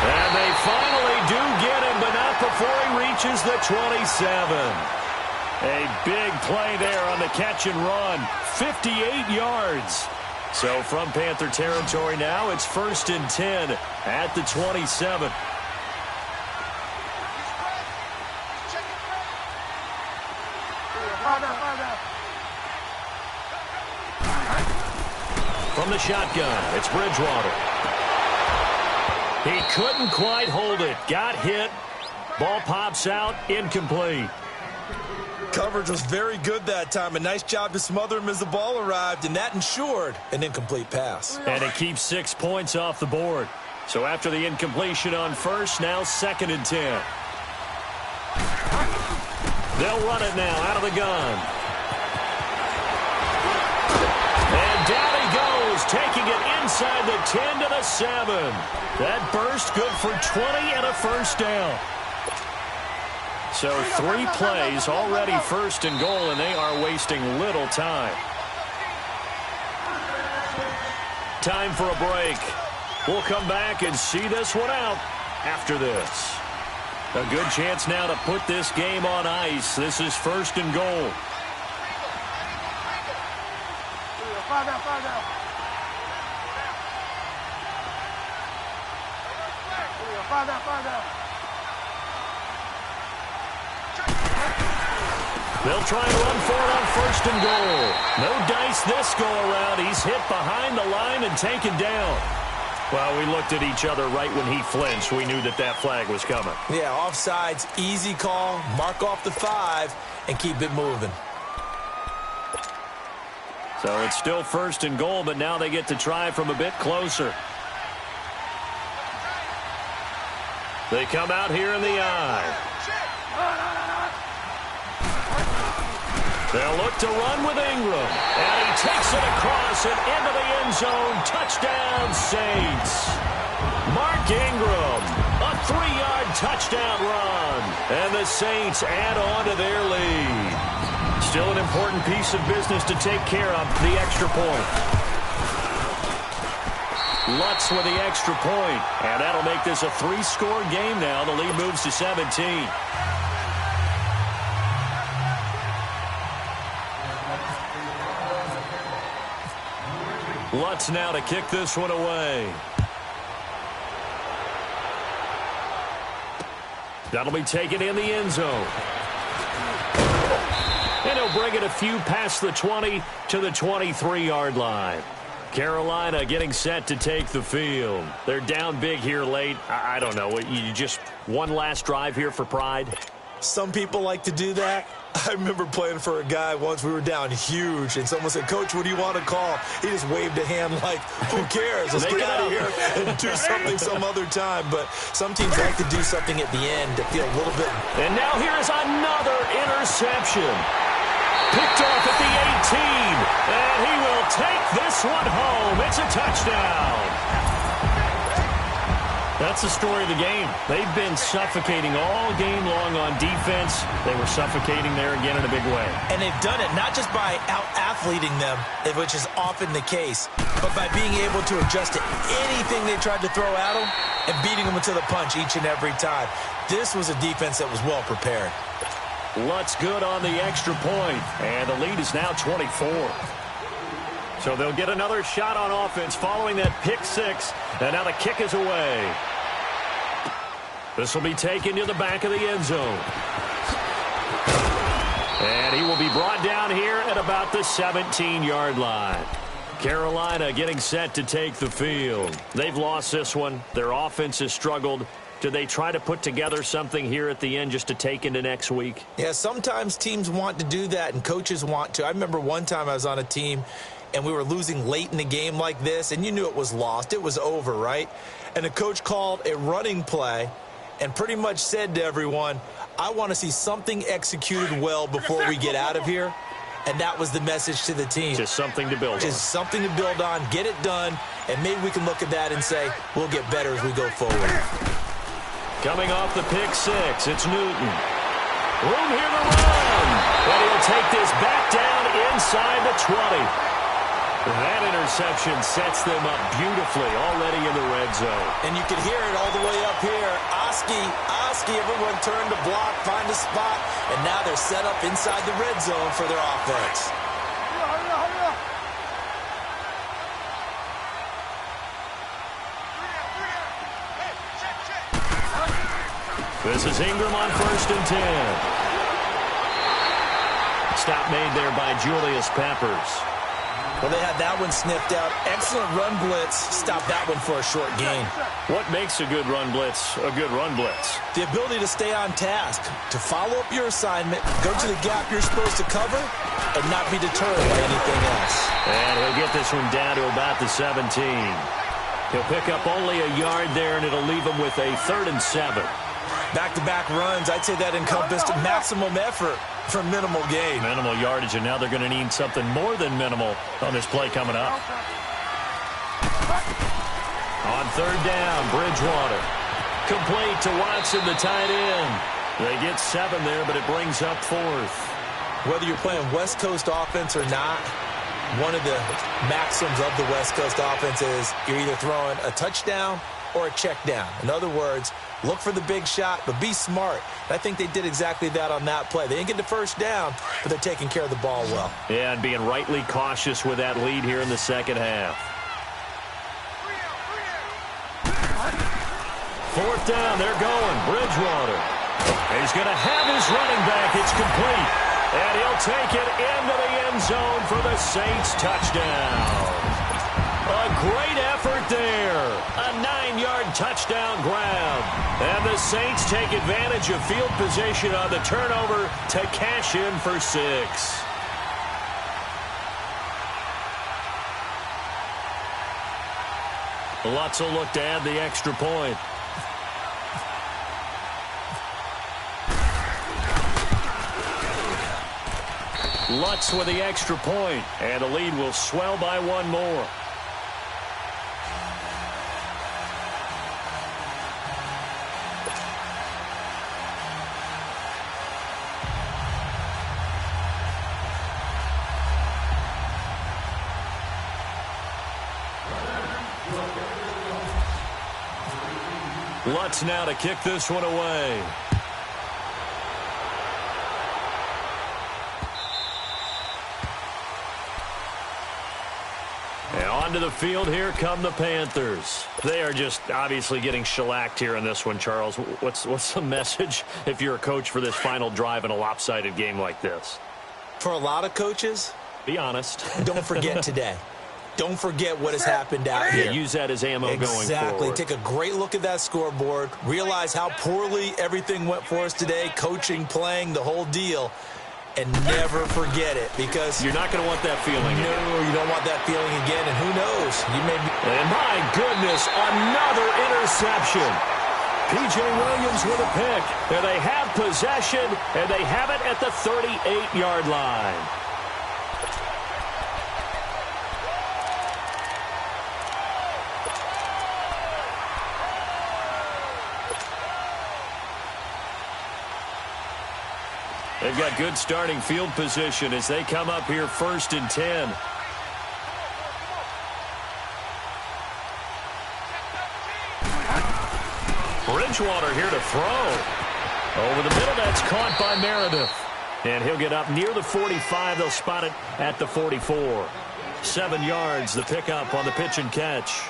And they finally do get him, but not before he reaches the 27. A big play there on the catch and run. 58 yards. So from Panther territory now, it's 1st and 10 at the 27. From the shotgun, it's Bridgewater. He couldn't quite hold it. Got hit. Ball pops out. Incomplete. Coverage was very good that time. A nice job to smother him as the ball arrived, and that ensured an incomplete pass. And it keeps 6 points off the board. So after the incompletion on first, now 2nd and 10. They'll run it now out of the gun. And down he goes, taking it inside the 10 to the 7. That burst good for 20 and a first down. So 3 plays, already 1st and goal, and they are wasting little time. Time for a break. We'll come back and see this one out after this. A good chance now to put this game on ice. This is 1st and goal. They'll try and run for it on 1st and goal. No dice this go around. He's hit behind the line and taken down. Well, we looked at each other right when he flinched. We knew that that flag was coming. Yeah, offsides, easy call, mark off the 5, and keep it moving. So it's still 1st and goal, but now they get to try from a bit closer. They come out here in the eye. They'll look to run with Ingram. And he takes it across and into the end zone. Touchdown, Saints. Mark Ingram, a 3-yard touchdown run. And the Saints add on to their lead. Still an important piece of business to take care of, the extra point. Lutz with the extra point. And that'll make this a 3-score game now. The lead moves to 17. Lutz now to kick this one away. That'll be taken in the end zone. And he'll bring it a few past the 20 to the 23-yard line. Carolina getting set to take the field. They're down big here late. I don't know. You just one last drive here for pride? Some people like to do that. I remember playing for a guy once. We were down huge, and someone said, "Coach, what do you want to call?" He just waved a hand like, "Who cares? Let's get out of here and do something some other time." But some teams like to do something at the end to feel a little bit. And now here is another interception. Picked off at the 18, and he will take this one home. It's a touchdown. That's the story of the game. They've been suffocating all game long on defense. They were suffocating there again in a big way. And they've done it not just by out-athleting them, which is often the case, but by being able to adjust to anything they tried to throw at them and beating them to the punch each and every time. This was a defense that was well prepared. Lutz good on the extra point, and the lead is now 24. So they'll get another shot on offense following that pick six, and now the kick is away. This will be taken to the back of the end zone. And he will be brought down here at about the 17-yard line. Carolina getting set to take the field. They've lost this one. Their offense has struggled. Do they try to put together something here at the end just to take into next week? Yeah, sometimes teams want to do that, and coaches want to. I remember one time I was on a team, and we were losing late in the game like this, and you knew it was lost. It was over, right? And the coach called a running play and pretty much said to everyone, "I want to see something executed well before we get out of here." And that was the message to the team. Just something to build on. Just something to build on, get it done, and maybe we can look at that and say, we'll get better as we go forward. Coming off the pick six, it's Newton. Room here to run. And he'll take this back down inside the 20. That interception sets them up beautifully already in the red zone. And you can hear it all the way up here. Oski, everyone turned to block, find a spot, and now they're set up inside the red zone for their offense. This is Ingram on 1st and 10. Stop made there by Julius Peppers. Well, they had that one sniffed out. Excellent run blitz. Stop that one for a short gain. What makes a good run blitz a good run blitz? The ability to stay on task, to follow up your assignment, go to the gap you're supposed to cover, and not be deterred by anything else. And he'll get this one down to about the 17. He'll pick up only a yard there, and it'll leave him with a 3rd and 7. Back-to-back runs, I'd say that encompassed maximum effort for minimal gain. Minimal yardage, and now they're going to need something more than minimal on this play coming up. On 3rd down, Bridgewater. Complete to Watson, the tight end. They get 7 there, but it brings up 4th. Whether you're playing West Coast offense or not, one of the maxims of the West Coast offense is you're either throwing a touchdown or a check down. In other words, look for the big shot, but be smart. And I think they did exactly that on that play. They didn't get the first down, but they're taking care of the ball well. Yeah, and being rightly cautious with that lead here in the second half. 4th down, they're going. Bridgewater. He's going to have his running back. It's complete. And he'll take it into the end zone for the Saints touchdown. A great effort there. A 9-yard touchdown grab. And the Saints take advantage of field position on the turnover to cash in for 6. Lutz will look to add the extra point. Lutz with the extra point, and the lead will swell by one more. Lutz now to kick this one away. And onto the field, here come the Panthers. They are just obviously getting shellacked here in this one, Charles. What's the message if you're a coach for this final drive in a lopsided game like this? For a lot of coaches, be honest. Don't forget today. Don't forget what has happened out here. Yeah, use that as ammo going forward. Exactly. Take a great look at that scoreboard. Realize how poorly everything went for us today. Coaching, playing, the whole deal. And never forget it, because you're not going to want that feeling again. No, you don't want that feeling again. And who knows? You may be. And my goodness, another interception. P.J. Williams with a pick. There they have possession, and they have it at the 38-yard line. They've got good starting field position as they come up here 1st and 10. Bridgewater here to throw. Over the middle, that's caught by Meredith. And he'll get up near the 45. They'll spot it at the 44. 7 yards, the pickup on the pitch and catch.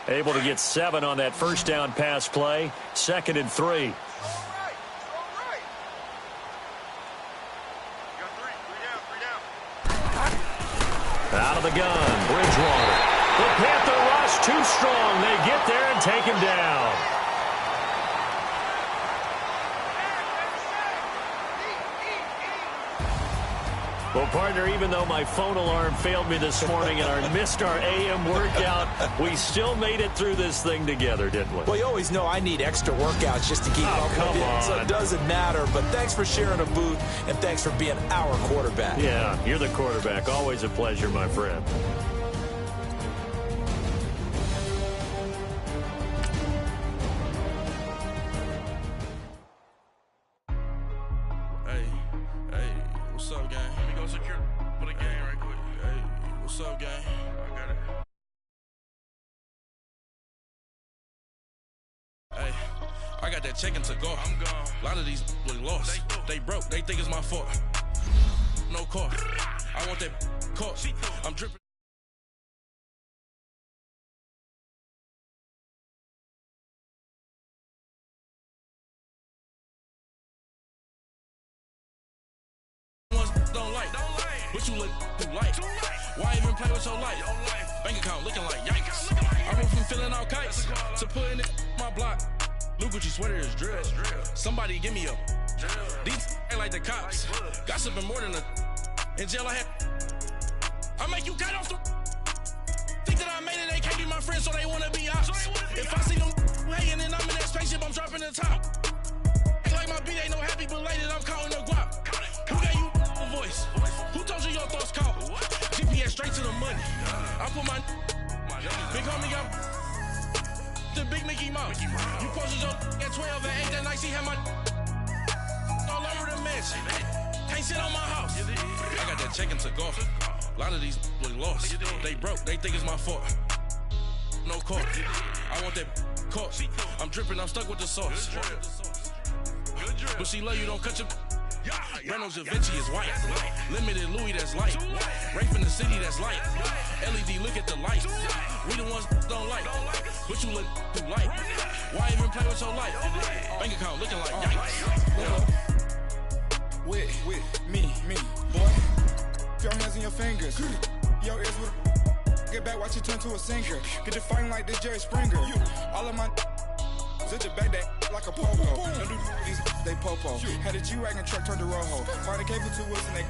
Able to get 7 on that first down pass play. 2nd and 3. Out of the gun, Bridgewater. The Panther rush too strong. They get there and take him down. Well, partner, even though my phone alarm failed me this morning and I missed our AM workout, we still made it through this thing together, didn't we? Well, you always know I need extra workouts just to keep up with it, so it doesn't matter. But thanks for sharing a booth, and thanks for being our quarterback. Yeah, you're the quarterback. Always a pleasure, my friend. What's up, gang? Let me go secure for the game right quick. Hey, what's up, gang? I got it. Hey, I got that chicken to go. I'm gone. A lot of these was lost. They broke. They think it's my fault. No car. I want that car. I'm dripping. Don't like. What you look too light? Why even play with your life? Bank account looking like yikes. I went from filling out kites to putting it in my block. Look what you sweater is drill. Somebody give me a. These ain't like the cops. Gossiping more than a. In jail I had. I make you cut off the. Think that I made it, they can't be my friends, so they wanna be ops. If I see them hating and I'm in that spaceship, I'm dropping the top. Ain't like my beat ain't no happy belated, I'm calling the guap. Who gave you a voice? Who told you your thoughts count? GPS straight to the money. I put my big homie got the big Mickey Mouse. You posted your at 12 and 8 that night, she had my all over the mansion. Can't sit on my house. I got that check into golf. A lot of these was lost. They broke, they think it's my fault. No car. I want that car. I'm dripping, I'm stuck with the sauce. But she love you, don't cut your. Reynolds Da Vinci is white. Limited Louis, that's light. Rape in the city, that's light. LED, look at the light. We the ones don't like. But you look too light. Why even play with your life? Bank account looking like yikes. With me, boy. Your hands and your fingers. Your ears with get back, watch you turn to a singer. Get to fighting like this Jerry Springer. All of my sit your back that like a popo. Don't do these they popo. Had a G-Wagon truck turned to Rojo. Find a cable 2 wheels and they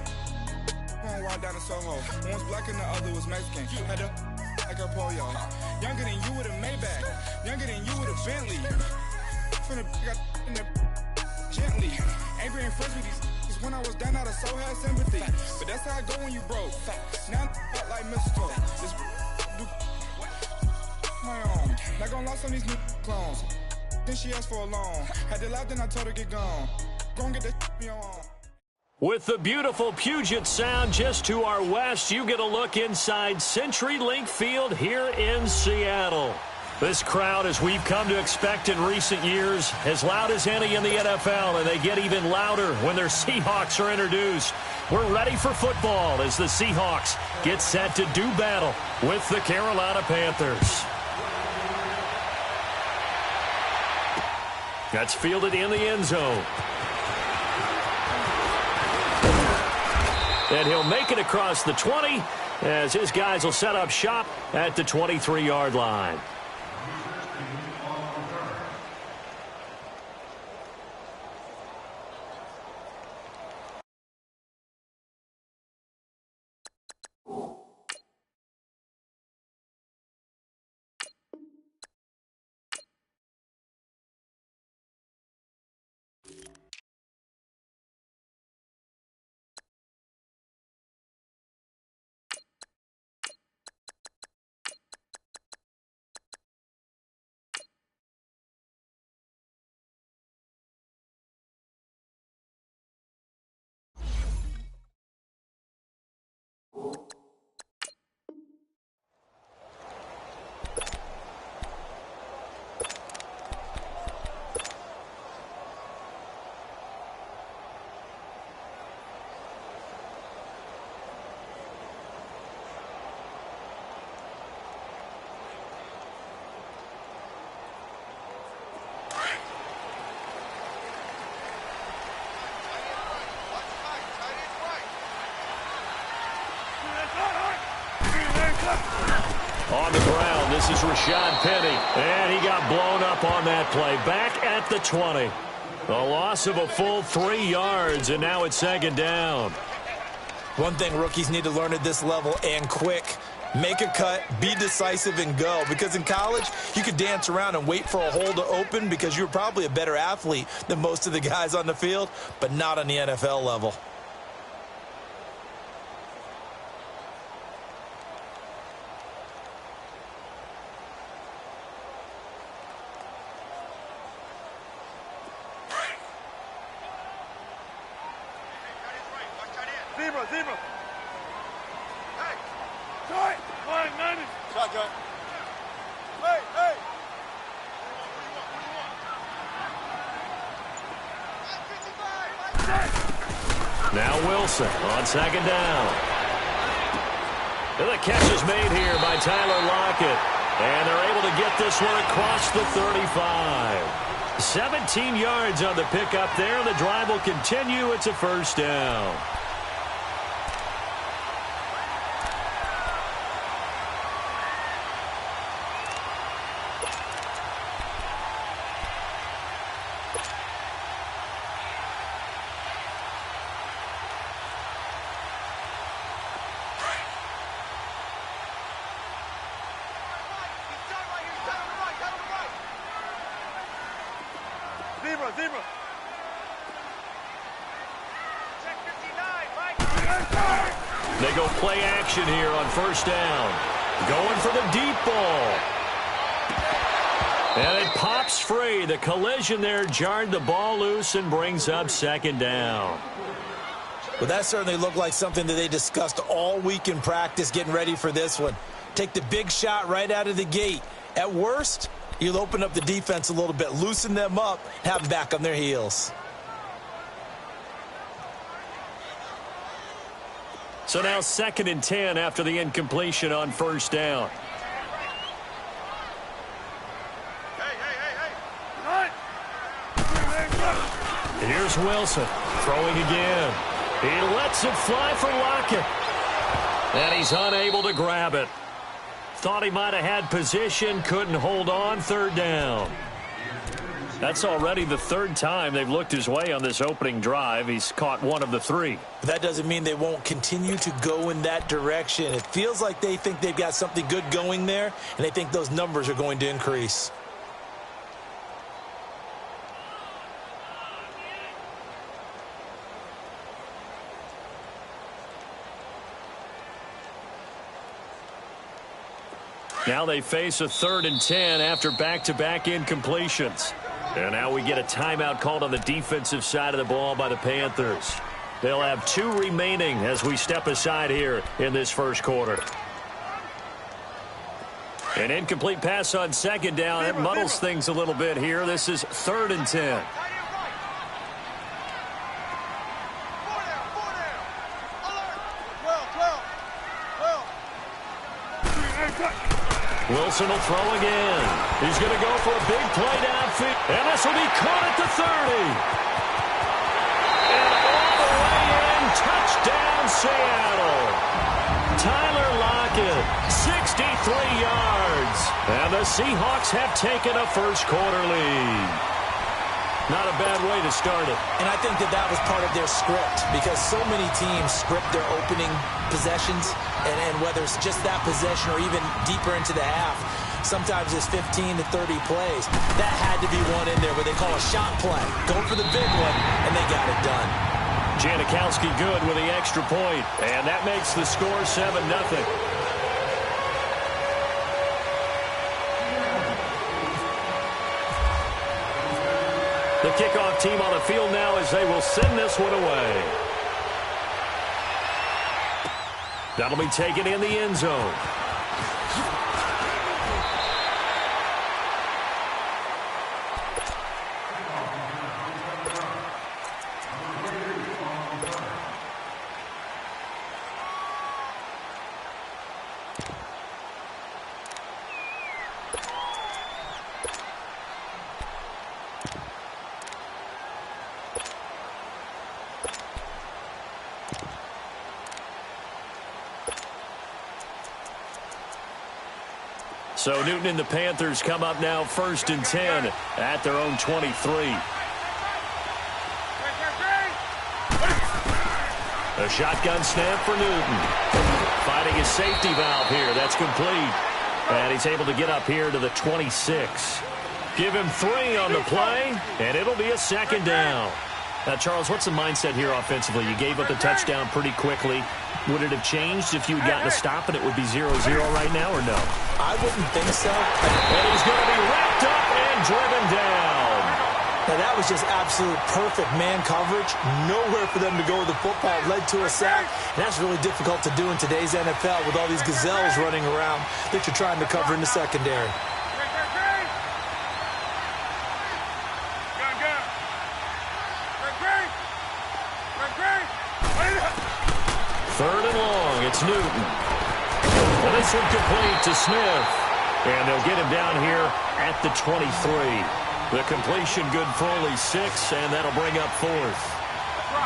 on ride down to Soho. One was black and the other was Mexican. Had a like a polio. Younger than you with a Maybach. Younger than you with a Bentley. From the got in the gently. Angry and friends with these. When I was down, I so had sympathy. But that's how I go when you broke. Now I'm like mistletoe. This my own. Not gonna lost on these new clones. Then she asked for a loan. Had to laugh, then I told her get gone. Gon' get that me on. With the beautiful Puget Sound just to our west, you get a look inside CenturyLink Field here in Seattle. This crowd, as we've come to expect in recent years, as loud as any in the NFL, and they get even louder when their Seahawks are introduced. We're ready for football as the Seahawks get set to do battle with the Carolina Panthers. That's fielded in the end zone. And he'll make it across the 20 as his guys will set up shop at the 23-yard line. On the ground, this is Rashad Penny, and he got blown up on that play. Back at the 20. A loss of a full 3 yards, and now it's second down. One thing rookies need to learn at this level, and quick. Make a cut, be decisive, and go. Because in college, you could dance around and wait for a hole to open because you're probably a better athlete than most of the guys on the field, but not on the NFL level. Zebra. Hey. Joy. Flying 90. Shotgun. Hey. Now Wilson on second down. And the catch is made here by Tyler Lockett. And they're able to get this one across the 35. 17 yards on the pickup there. The drive will continue. It's a first down. Zebra. Check 59, Mike. They go play action here on first down. Going for the deep ball. And it pops free. The collision there jarred the ball loose and brings up second down. Well, that certainly looked like something that they discussed all week in practice getting ready for this one. Take the big shot right out of the gate. At worst, you'll open up the defense a little bit, loosen them up, have them back on their heels. So now 2nd and 10 after the incompletion on first down. Here's Wilson throwing again. He lets it fly for Lockett. And he's unable to grab it. Thought he might have had position, couldn't hold on, third down. That's already the third time they've looked his way on this opening drive. He's caught one of the three. But that doesn't mean they won't continue to go in that direction. It feels like they think they've got something good going there, and they think those numbers are going to increase. Now they face a 3rd and 10 after back-to-back incompletions. And now we get a timeout called on the defensive side of the ball by the Panthers. They'll have 2 remaining as we step aside here in this first quarter. An incomplete pass on 2nd down. It muddles things a little bit here. This is 3rd and 10. Wilson will throw again. He's going to go for a big play downfield. And this will be caught at the 30. And all the way in, touchdown Seattle. Tyler Lockett, 63 yards. And the Seahawks have taken a first quarter lead. Not a bad way to start it. And I think that was part of their script, because so many teams script their opening possessions, and whether it's just that possession or even deeper into the half, sometimes it's 15 to 30 plays. That had to be one in there where they call a shot play. Go for the big one, and they got it done. Janikowski good with the extra point, and that makes the score 7-0. The kickoff team on the field now as they will send this one away. That'll be taken in the end zone. So Newton and the Panthers come up now 1st and 10 at their own 23. A shotgun snap for Newton. Finding his safety valve here. That's complete. And he's able to get up here to the 26. Give him 3 on the play, and it'll be a 2nd down. Now, Charles, what's the mindset here offensively? You gave up the touchdown pretty quickly. Would it have changed if you had gotten a stop and it would be 0-0 right now, or no? I wouldn't think so. And he's going to be wrapped up and driven down. Now, that was just absolute perfect man coverage. Nowhere for them to go with the football. Led to a sack. And that's really difficult to do in today's NFL with all these gazelles running around that you're trying to cover in the secondary. Third and long, it's Newton. And this one complete to Smith. And they'll get him down here at the 23. The completion good for only 6, and that'll bring up 4th.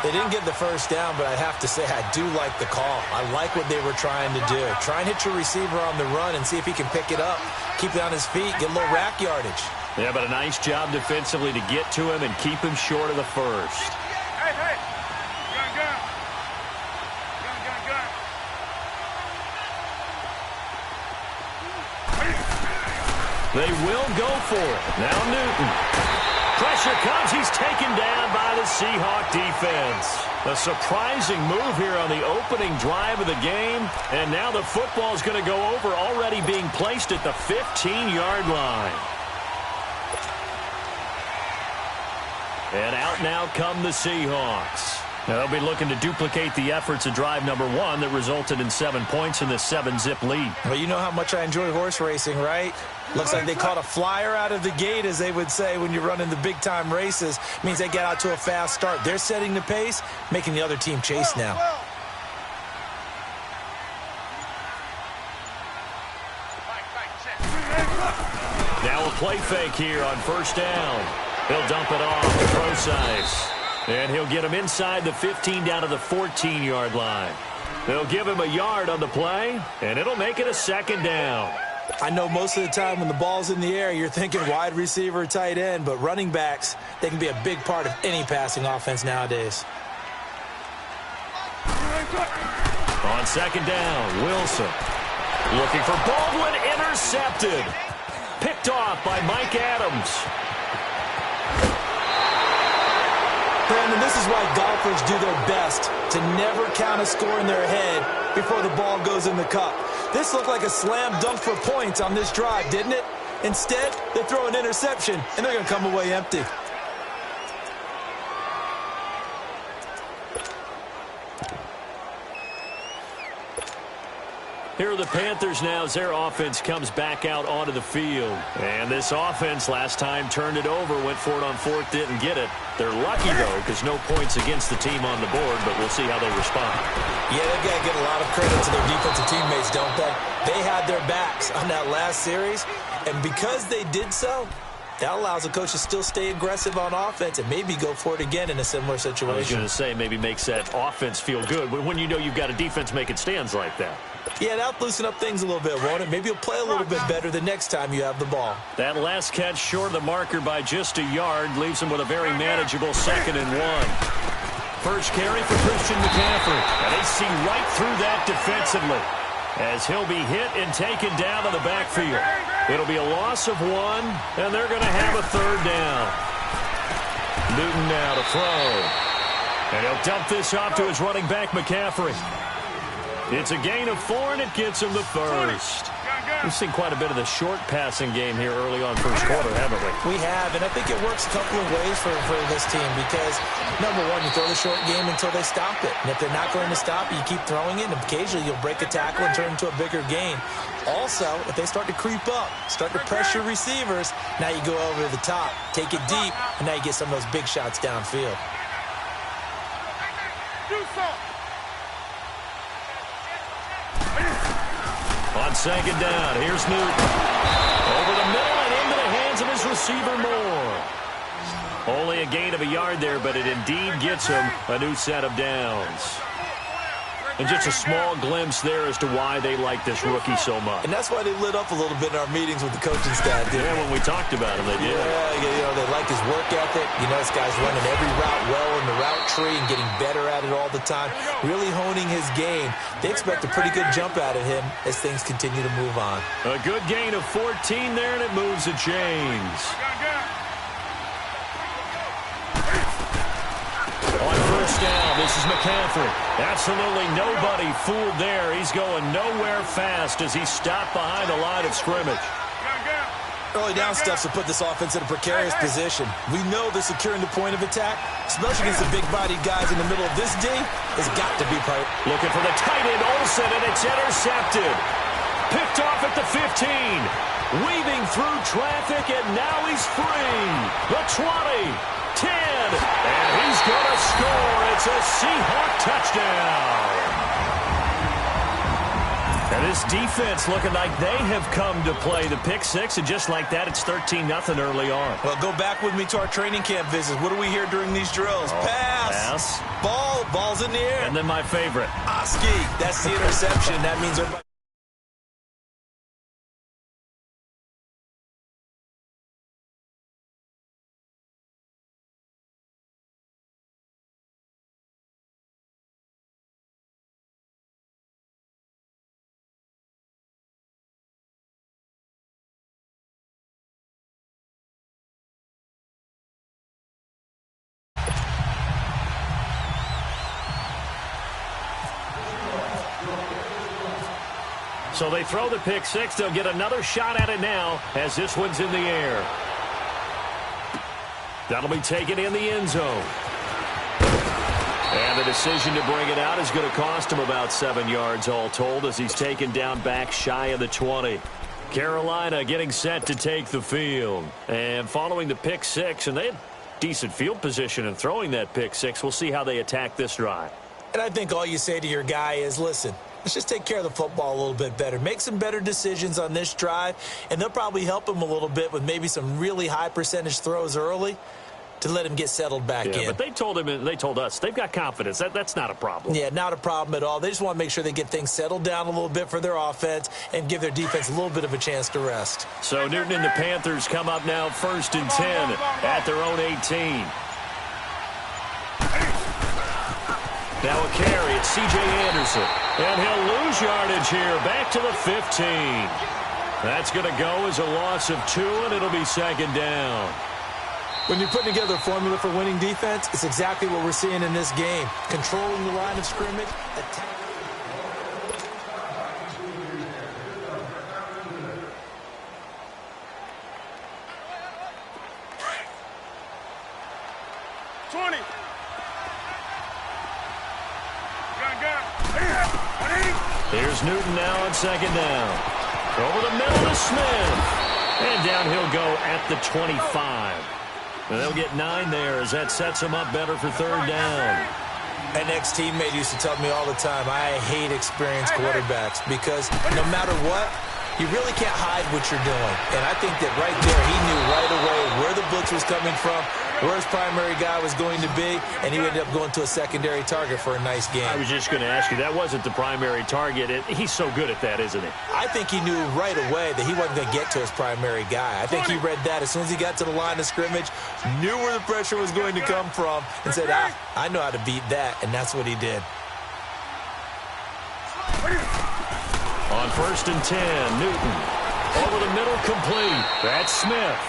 They didn't get the first down, but I have to say I do like the call. I like what they were trying to do. Try and hit your receiver on the run and see if he can pick it up. Keep it on his feet, get a little rack yardage. Yeah, but a nice job defensively to get to him and keep him short of the first. Hey. Gun. They will go for it. Now Newton. Pressure comes. He's taken down by the Seahawk defense. A surprising move here on the opening drive of the game. And now the football is going to go over, already being placed at the 15-yard line. And out now come the Seahawks. Now they'll be looking to duplicate the efforts of drive number 1 that resulted in 7 points in this 7-zip lead. Well, you know how much I enjoy horse racing, right? Looks like they caught a flyer out of the gate, as they would say when you're running the big-time races. Means they get out to a fast start. They're setting the pace, making the other team chase now. Now a play fake here on first down. He'll dump it off to Procise. And he'll get him inside the 15 down to the 14-yard line. They'll give him a yard on the play, and it'll make it a 2nd down. I know most of the time when the ball's in the air, you're thinking wide receiver, tight end, but running backs, they can be a big part of any passing offense nowadays. On second down, Wilson. Looking for Baldwin, intercepted. Picked off by Mike Adams. Brandon, this is why golfers do their best to never count a score in their head before the ball goes in the cup. This looked like a slam dunk for points on this drive, didn't it? Instead, they throw an interception, and they're going to come away empty. Here are the Panthers now as their offense comes back out onto the field. And this offense last time turned it over, went for it on fourth, didn't get it. They're lucky, though, because no points against the team on the board, but we'll see how they respond. Yeah, they've got to give a lot of credit to their defensive teammates, don't they? They had their backs on that last series, and because they did so, that allows the coach to still stay aggressive on offense and maybe go for it again in a similar situation. I was going to say maybe makes that offense feel good, but when you know you've got a defense making stands like that. Yeah, that'll loosen up things a little bit, won't it? Maybe you'll play a little bit better the next time you have the ball. That last catch short of the marker by just a yard leaves him with a very manageable 2nd and 1. First carry for Christian McCaffrey. And they see right through that defensively as he'll be hit and taken down to the backfield. It'll be a loss of 1, and they're going to have a 3rd down. Newton now to throw. And he'll dump this off to his running back, McCaffrey. It's a gain of 4, and it gets him the first. We've seen quite a bit of the short passing game here early on first quarter, haven't we? We have, and I think it works a couple of ways for this team because, number one, you throw the short game until they stop it. And if they're not going to stop it, you keep throwing it, and occasionally you'll break a tackle and turn it into a bigger gain. Also, if they start to creep up, start to pressure receivers, now you go over the top, take it deep, and now you get some of those big shots downfield. On second down, here's Newton. Over the middle and into the hands of his receiver Moore. Only a gain of a yard there, but it indeed gets him a new set of downs. And just a small glimpse there as to why they like this rookie so much. And that's why they lit up a little bit in our meetings with the coaching staff. Yeah, when we talked about him, they did. Yeah, they like his work ethic. You know, this guy's running every route well in the route tree and getting better at it all the time, really honing his game. They expect a pretty good jump out of him as things continue to move on. A good gain of 14 there, and it moves the chains. On first down, this is McCaffrey. Absolutely nobody fooled there. He's going nowhere fast as he's stopped behind the line of scrimmage. Early down stuff to put this offense in a precarious position. We know they're securing the point of attack, especially against the big-bodied guys in the middle of this D. Has got to be priority. Looking for the tight end, Olsen, and it's intercepted. Picked off at the 15. Weaving through traffic, and now he's free. The 20. 10, and he's going to score. It's a Seahawk touchdown. And this defense looking like they have come to play the pick six, and just like that, it's 13-0 early on. Well, go back with me to our training camp visits. What do we hear during these drills? Pass. Ball's in the air. And then my favorite. Oski, that's the interception. That means everybody. So they throw the pick six. They'll get another shot at it now as this one's in the air. That'll be taken in the end zone. And the decision to bring it out is going to cost him about 7 yards all told as he's taken down back shy of the 20. Carolina getting set to take the field. And following the pick six, and they had decent field position in throwing that pick six. We'll see how they attack this drive. And I think all you say to your guy is, listen, let's just take care of the football a little bit better. Make some better decisions on this drive, and they'll probably help him a little bit with maybe some really high percentage throws early to let him get settled back in. But they told us they've got confidence. That's not a problem. Yeah, not a problem at all. They just want to make sure they get things settled down a little bit for their offense and give their defense a little bit of a chance to rest. So Newton and the Panthers come up now 1st and 10 at their own 18. Now a carry, it's C.J. Anderson. And he'll lose yardage here, back to the 15. That's going to go as a loss of 2, and it'll be 2nd down. When you're putting together a formula for winning defense, it's exactly what we're seeing in this game. Controlling the line of scrimmage. Here's Newton now on 2nd down. Over the middle to Smith. And down he'll go at the 25. And they'll get 9 there as that sets them up better for 3rd down. An ex-teammate used to tell me all the time, I hate experienced quarterbacks because no matter what, you really can't hide what you're doing. And I think that right there, he knew right away where the blitz was coming from, where his primary guy was going to be, and he ended up going to a secondary target for a nice game. I was just going to ask you, that wasn't the primary target. He's so good at that, isn't he? I think he knew right away that he wasn't going to get to his primary guy. I think he read that as soon as he got to the line of scrimmage, knew where the pressure was going to come from, and said, I know how to beat that, and that's what he did. On 1st and 10, Newton. Over the middle, complete. That's Smith.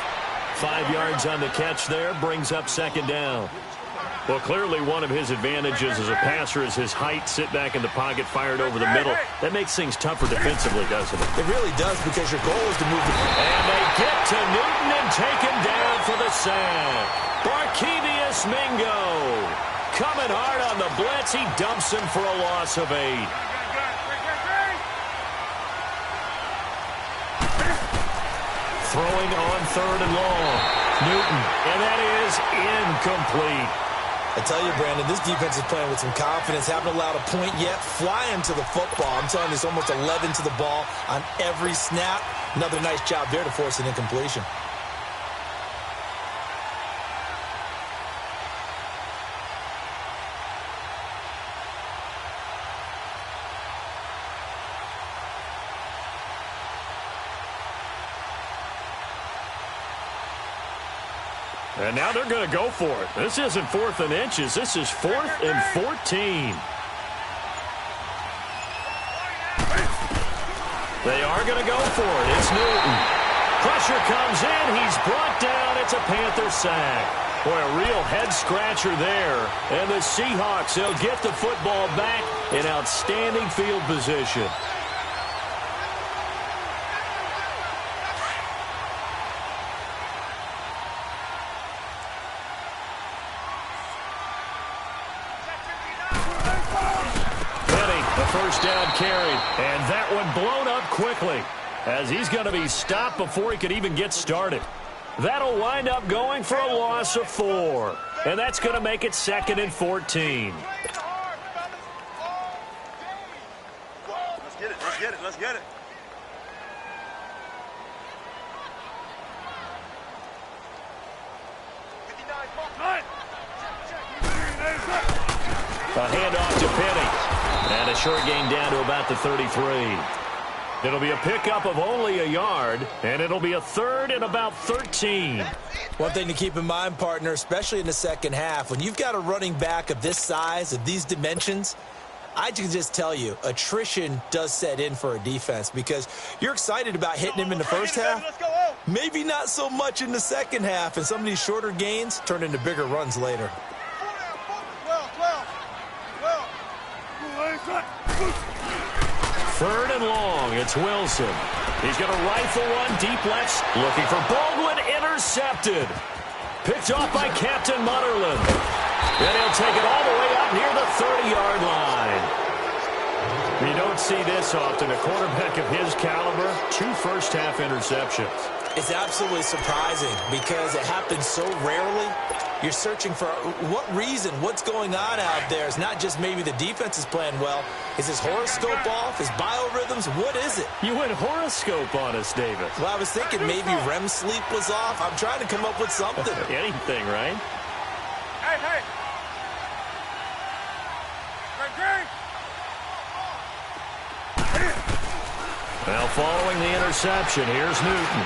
5 yards on the catch there, brings up 2nd down. Well, clearly one of his advantages as a passer is his height, sit back in the pocket, fired over the middle. That makes things tougher defensively, doesn't it? It really does, because your goal is to move the... And they get to Newton and take him down for the sack. Barkevius Mingo coming hard on the blitz. He dumps him for a loss of 8. Throwing on 3rd and long. Newton, and that is incomplete. I tell you, Brandon, this defense is playing with some confidence. Haven't allowed a point yet. Flying to the football. I'm telling you, it's almost 11 to the ball on every snap. Another nice job there to force an incompletion. And now they're going to go for it. This isn't 4th and inches. This is 4th and 14. They are going to go for it. It's Newton. Pressure comes in. He's brought down. It's a Panther sack. Boy, a real head-scratcher there. And the Seahawks, they'll get the football back in outstanding field position. First down carry, and that one blown up quickly as he's going to be stopped before he could even get started. That'll wind up going for a loss of 4, and that's going to make it 2nd and 14. Let's get it, let's get it, let's get it. A handoff to Penny. And a short gain down to about the 33. It'll be a pickup of only a yard, and it'll be a 3rd and about 13. One thing to keep in mind, partner, especially in the second half, when you've got a running back of this size, of these dimensions, I can just tell you, attrition does set in for a defense because you're excited about hitting him in the first half, maybe not so much in the second half, and some of these shorter gains turn into bigger runs later. 3rd and long, it's Wilson. He's going to rifle one deep left, looking for Baldwin, intercepted. Picked off by Captain Mutterland. And he'll take it all the way up near the 30-yard line. You don't see this often. A quarterback of his caliber, 2 first-half interceptions. It's absolutely surprising because it happens so rarely. You're searching for what reason, what's going on out there. It's not just maybe the defense is playing well. Is his horoscope off? His biorhythms? What is it? You went horoscope on us, David. Well, I was thinking maybe REM sleep was off. I'm trying to come up with something. Anything, right? Now following the interception, here's Newton.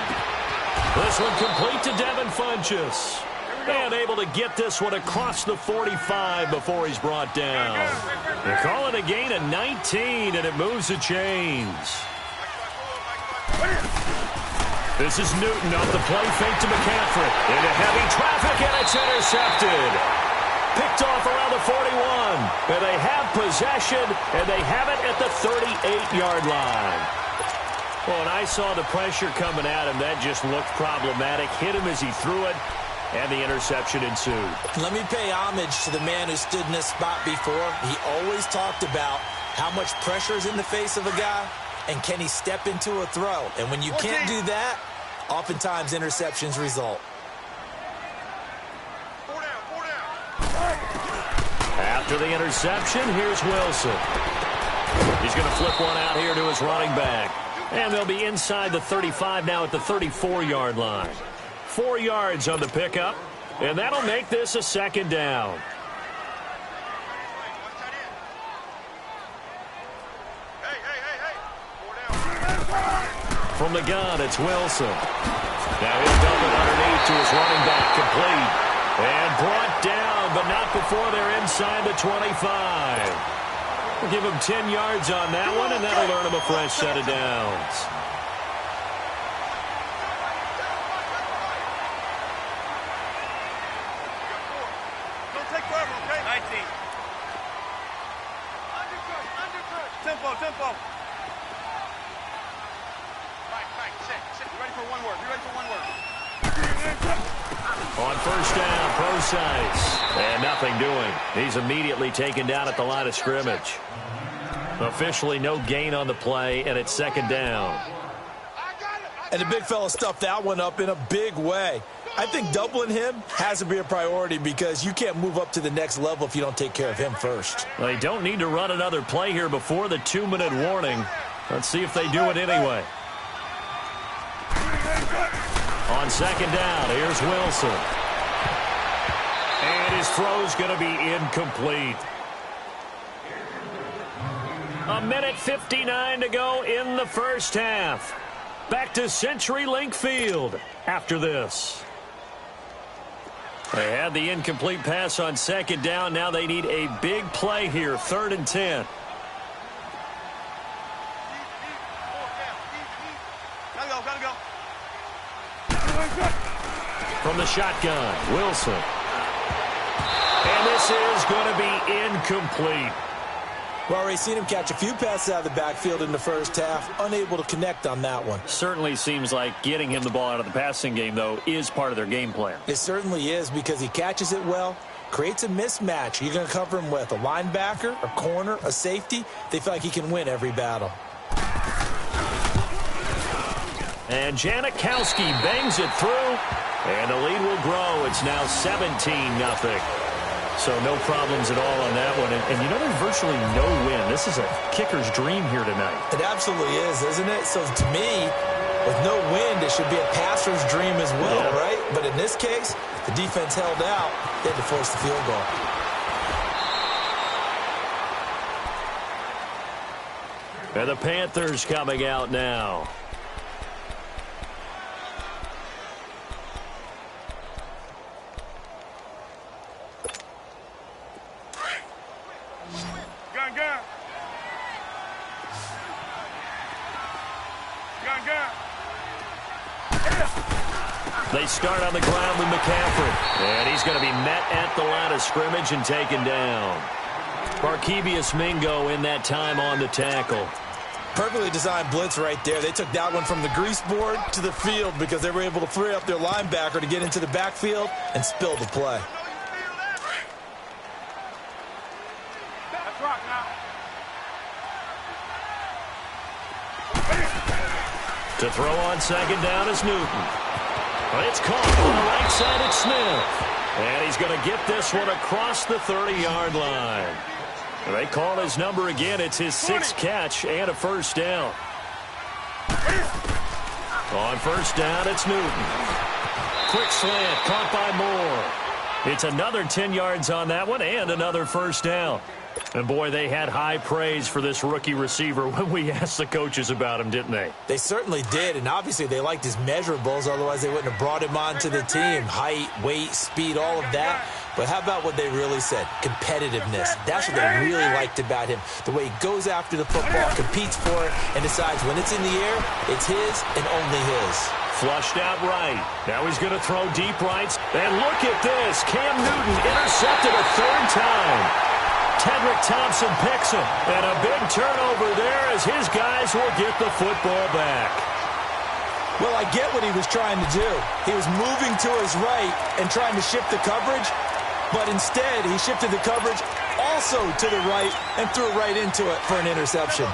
This one complete to Devin Funchess. And able to get this one across the 45 before he's brought down. They call it a gain of 19, and it moves the chains. This is Newton off the play fake to McCaffrey. Into heavy traffic, and it's intercepted. Picked off around the 41. And they have possession, and they have it at the 38-yard line. Well, when I saw the pressure coming at him, that just looked problematic. Hit him as he threw it. And the interception ensued. Let me pay homage to the man who stood in this spot before. He always talked about how much pressure is in the face of a guy, and can he step into a throw. And when you can't do that, oftentimes interceptions result. After the interception, here's Wilson. He's going to flip one out here to his running back. And they'll be inside the 35 now at the 34-yard line. 4 yards on the pickup, and that'll make this a second down. From the gun, it's Wilson. Now he'll dump it underneath to his running back, complete. And brought down, but not before they're inside the 25. We'll give him 10 yards on that one, and that'll earn him a fresh set of downs. Tempo. Mike, sit. You ready for one word? On first down, Procise. And nothing doing. He's immediately taken down at the line of scrimmage. Officially no gain on the play, and it's second down. And the big fella stuffed that one up in a big way. I think doubling him has to be a priority because you can't move up to the next level if you don't take care of him first. They don't need to run another play here before the 2-minute warning. Let's see if they do it anyway. On second down, here's Wilson. And his throw's going to be incomplete. 1:59 to go in the first half. Back to CenturyLink Field after this. They had the incomplete pass on second down. Now they need a big play here, 3rd and 10. Gotta go. From the shotgun, Wilson. And this is going to be incomplete. We've already seen him catch a few passes out of the backfield in the first half, unable to connect on that one. Certainly seems like getting him the ball out of the passing game, though, is part of their game plan. It certainly is because he catches it well, creates a mismatch. You're going to cover him with a linebacker, a corner, a safety. They feel like he can win every battle. And Janikowski bangs it through, and the lead will grow. It's now 17-0. So no problems at all on that one. And you know, there's virtually no win. This is a kicker's dream here tonight. It absolutely is, isn't it? So to me, with no wind, it should be a passer's dream as well, right? But in this case, the defense held out. They had to force the field goal. And the Panthers coming out now. They start on the ground with McCaffrey. And he's going to be met at the line of scrimmage and taken down. Barkevius Mingo in that time on the tackle. Perfectly designed blitz right there. They took that one from the grease board to the field because they were able to free up their linebacker to get into the backfield and spill the play. That's rock now. To throw on second down is Newton. But it's caught on the right side at Smith. And he's going to get this one across the 30-yard line. They call his number again. It's his 6th catch and a first down. On first down, it's Newton. Quick slant, caught by Moore. It's another 10 yards on that one and another first down. And, boy, they had high praise for this rookie receiver when we asked the coaches about him, didn't they? They certainly did, and obviously they liked his measurables. Otherwise, they wouldn't have brought him onto the team. Height, weight, speed, all of that. But how about what they really said? Competitiveness. That's what they really liked about him. The way he goes after the football, competes for it, and decides when it's in the air, it's his and only his. Flushed out right. Now he's going to throw deep rights. And look at this. Cam Newton intercepted a third time. Tedrick Thompson picks him. And a big turnover there as his guys will get the football back. Well, I get what he was trying to do. He was moving to his right and trying to shift the coverage. But instead, he shifted the coverage also to the right and threw right into it for an interception.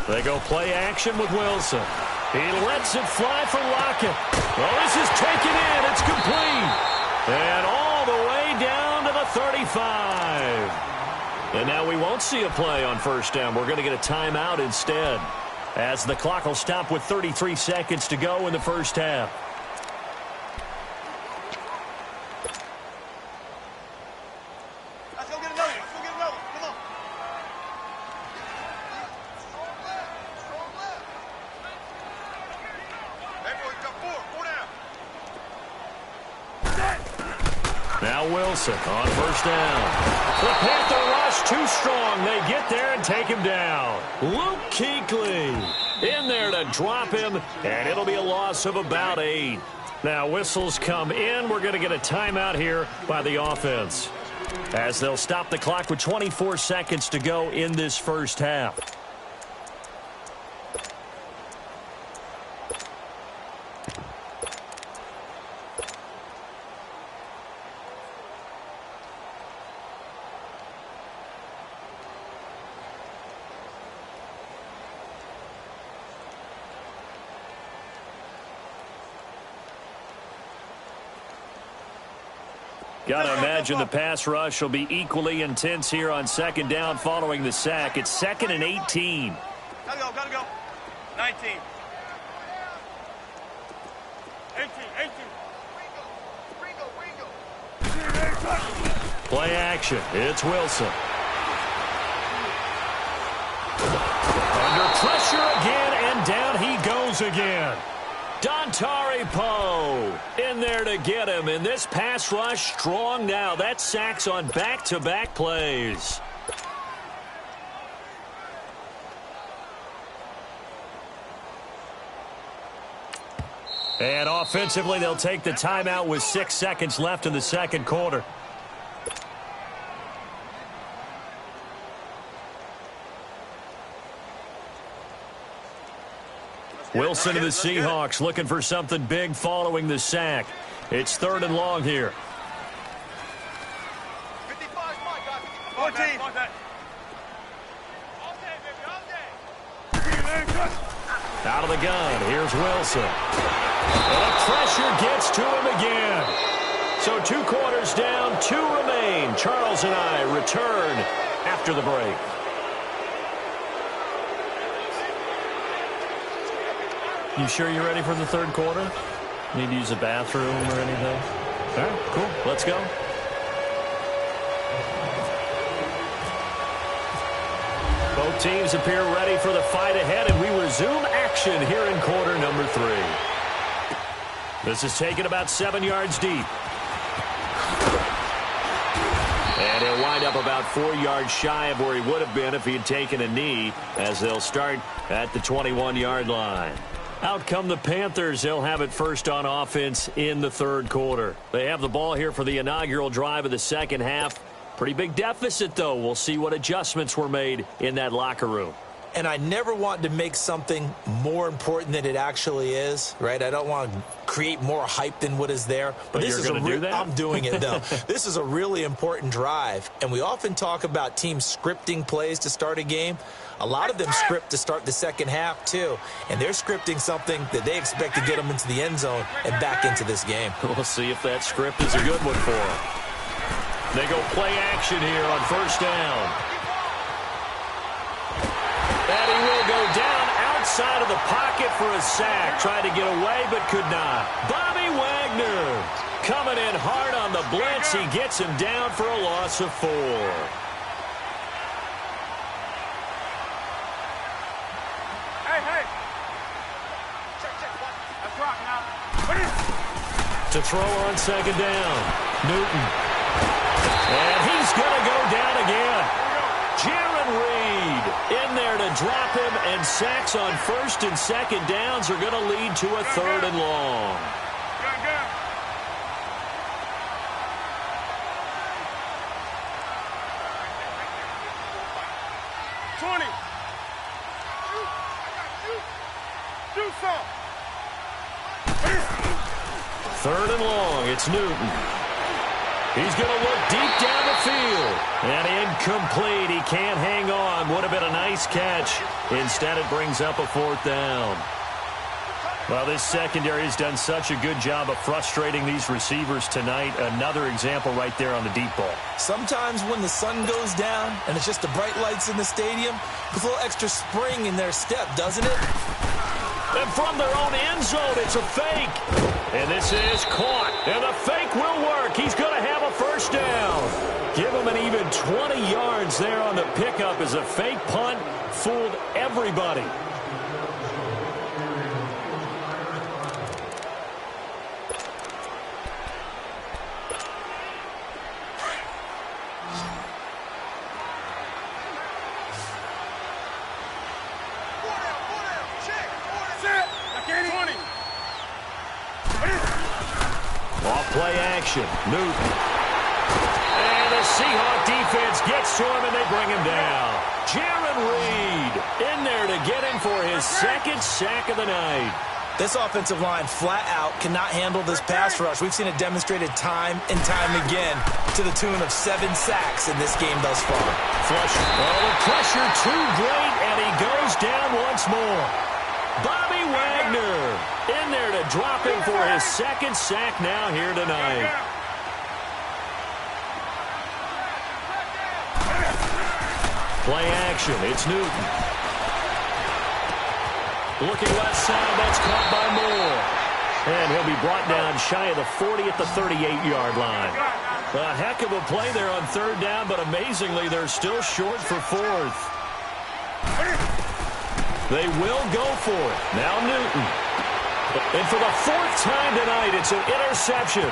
They go play action with Wilson. He lets it fly for Lockett. Well, this is taken in. It's complete. And all the way down to the 35. And now we won't see a play on first down. We're going to get a timeout instead, as the clock will stop with 33 seconds to go in the first half. Now Wilson on first down. The Panther rush too strong. They get there and take him down. Luke Kuechly in there to drop him, and it'll be a loss of about 8. Now whistles come in. We're going to get a timeout here by the offense, as they'll stop the clock with 24 seconds to go in this first half. Got to imagine the pass rush will be equally intense here on second down following the sack. It's 2nd and 18. Gotta go. 19. 18. Play action. It's Wilson. Under pressure again, and down he goes again. Dontari Poe in there to get him, and this pass rush strong now. That's sacks on back-to-back plays. And offensively, they'll take the timeout with 6 seconds left in the second quarter. Wilson to the Seahawks looking for something big following the sack. It's 3rd and long here. 14. Out of the gun, here's Wilson. And the pressure gets to him again. So 2 quarters down, 2 remain. Charles and I return after the break. You sure you're ready for the third quarter? Need to use a bathroom or anything? All right, cool. Let's go. Both teams appear ready for the fight ahead, and we resume action here in quarter number 3. This is taken about 7 yards deep. And he'll wind up about 4 yards shy of where he would have been if he had taken a knee, as they'll start at the 21-yard line. Out come the Panthers. They'll have it first on offense in the third quarter. They have the ball here for the inaugural drive of the second half. Pretty big deficit, though. We'll see what adjustments were made in that locker room. And I never want to make something more important than it actually is, right? I don't want to create more hype than what is there. But this you're going to do that? I'm doing it, though. This is a really important drive. And we often talk about teams scripting plays to start a game. A lot of them script to start the second half, too. And they're scripting something that they expect to get them into the end zone and back into this game. We'll see if that script is a good one for them. They go play action here on first down. And he will go down outside of the pocket for a sack. Tried to get away, but could not. Bobby Wagner coming in hard on the blitz. He gets him down for a loss of 4. Hey. Check. Let's rock now. To throw on second down. Newton. And he's going to go down again. Jaron Reed in there to drop him, and sacks on first and second downs are going to lead to a 3rd and long. Good. 20. Do some. 3rd and long. It's Newton. He's going to look deep down the field. And incomplete. He can't hang on. Would have been a nice catch. Instead, it brings up a 4th down. Well, this secondary has done such a good job of frustrating these receivers tonight. Another example right there on the deep ball. Sometimes when the sun goes down and it's just the bright lights in the stadium, puts a little extra spring in their step, doesn't it? And from their own end zone, it's a fake. And this is caught. And the fake will work. He's going to have a first down. Give him an even 20 yards there on the pickup as a fake punt fooled everybody. Play action. Newton. And the Seahawk defense gets to him, and they bring him down. Jaron Reed in there to get him for his 2nd sack of the night. This offensive line flat out cannot handle this pass rush. We've seen it demonstrated time and time again to the tune of 7 sacks in this game thus far. Flush. Oh, the pressure too great, and he goes down once more. Bobby Wagner in there to drop him for his 2nd sack now here tonight. Play action. It's Newton. Looking left side. That's caught by Moore. And he'll be brought down shy of the 40 at the 38-yard line. A heck of a play there on 3rd down, but amazingly, they're still short for 4th. They will go for it. Now Newton. And for the 4th time tonight, it's an interception.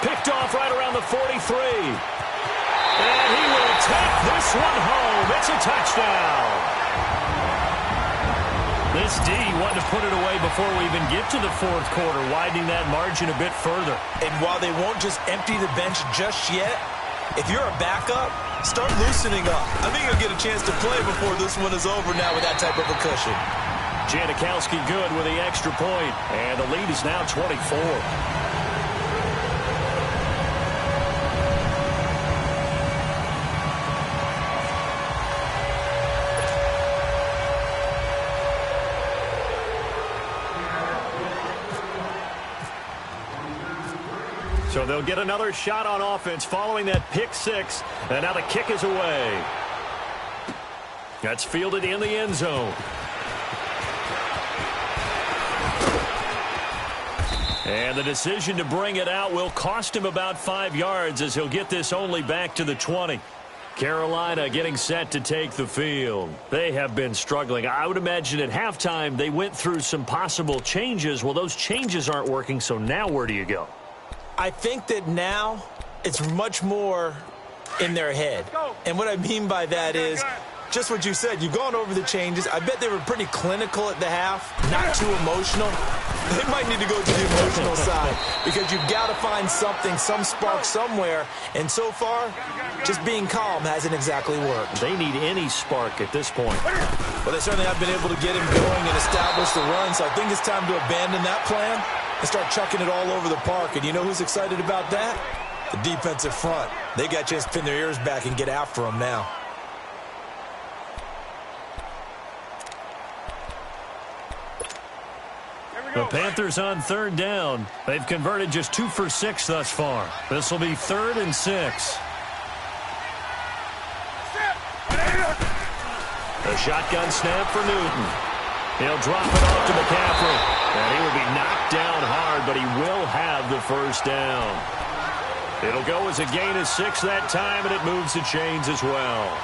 Picked off right around the 43. And he will take this one home. It's a touchdown. This D wanted to put it away before we even get to the 4th quarter, widening that margin a bit further. And while they won't just empty the bench just yet, if you're a backup, start loosening up. I think you'll get a chance to play before this one is over now with that type of a cushion. Janikowski good with the extra point, and the lead is now 24. So they'll get another shot on offense following that pick 6, and now the kick is away. That's fielded in the end zone. And the decision to bring it out will cost him about 5 yards as he'll get this only back to the 20. Carolina getting set to take the field. They have been struggling. I would imagine at halftime they went through some possible changes. Well, those changes aren't working, so now where do you go? I think that now it's much more in their head. And what I mean by that is just what you said. You've gone over the changes. I bet they were pretty clinical at the half, not too emotional. They might need to go to the emotional side because you've got to find something, some spark somewhere. And so far, just being calm hasn't exactly worked. They need any spark at this point. Well, they certainly have been able to get him going and establish the run, so I think it's time to abandon that plan and start chucking it all over the park. And you know who's excited about that? The defensive front. They got a chance to pin their ears back and get after him now. The Panthers on 3rd down. They've converted just 2 for 6 thus far. This will be 3rd and 6. A shotgun snap for Newton. He'll drop it off to McCaffrey. And he will be knocked down hard, but he will have the first down. It'll go as a gain of 6 that time, and it moves the chains as well.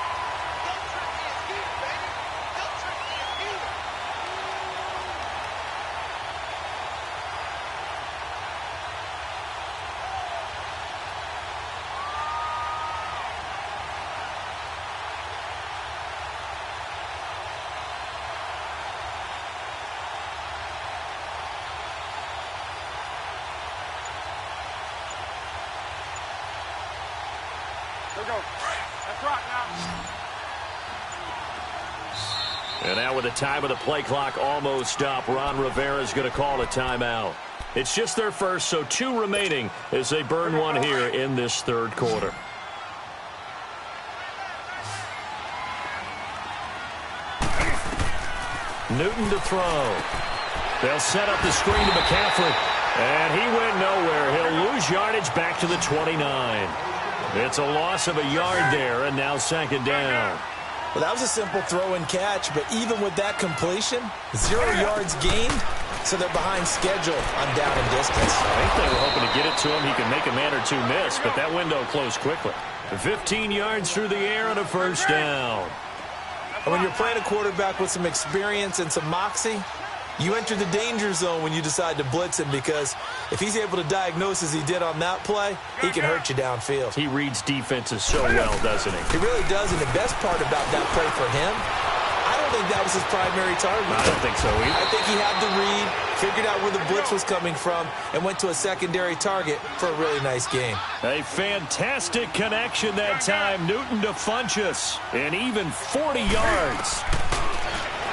And now with the time of the play clock almost up, Ron Rivera's going to call a timeout. It's just their first, so 2 remaining as they burn one here in this third quarter. Newton to throw. They'll set up the screen to McCaffrey. And he went nowhere. He'll lose yardage back to the 29. It's a loss of a yard there, and now second down. Well, that was a simple throw and catch, but even with that completion, 0 yards gained, so they're behind schedule on down and distance. I think they were hoping to get it to him. He could make a man or 2 miss, but that window closed quickly. 15 yards through the air and a first down. And when you're playing a quarterback with some experience and some moxie, you enter the danger zone when you decide to blitz him, because if he's able to diagnose as he did on that play, he can hurt you downfield. He reads defenses so well, doesn't he? He really does, and the best part about that play for him, I don't think that was his primary target. I don't think so either. I think he had the read, figured out where the blitz was coming from, and went to a secondary target for a really nice game. A fantastic connection that time. Newton to Funchess, and even 40 yards.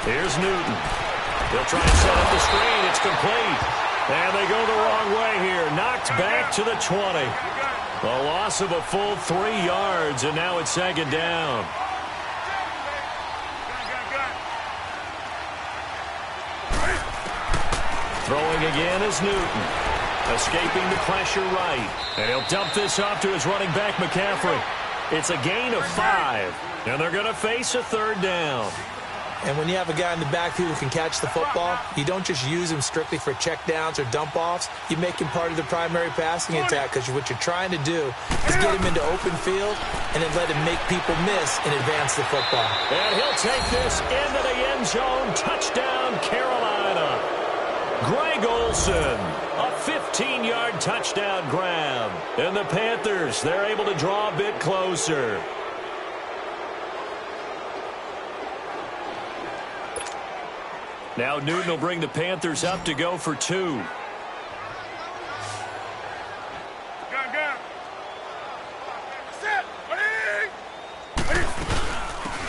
Here's Newton. He'll try and set up the screen. It's complete. And they go the wrong way here. Knocked back to the 20. A loss of a full 3 yards, and now it's second down. Throwing again is Newton. Escaping the pressure right. And he'll dump this off to his running back, McCaffrey. It's a gain of 5. And they're going to face a third down. And when you have a guy in the backfield who can catch the football, you don't just use him strictly for checkdowns or dump-offs. You make him part of the primary passing attack, because what you're trying to do is get him into open field and then let him make people miss and advance the football. And he'll take this into the end zone. Touchdown, Carolina. Greg Olsen, a 15-yard touchdown grab. And the Panthers, they're able to draw a bit closer. Now Newton will bring the Panthers up to go for 2.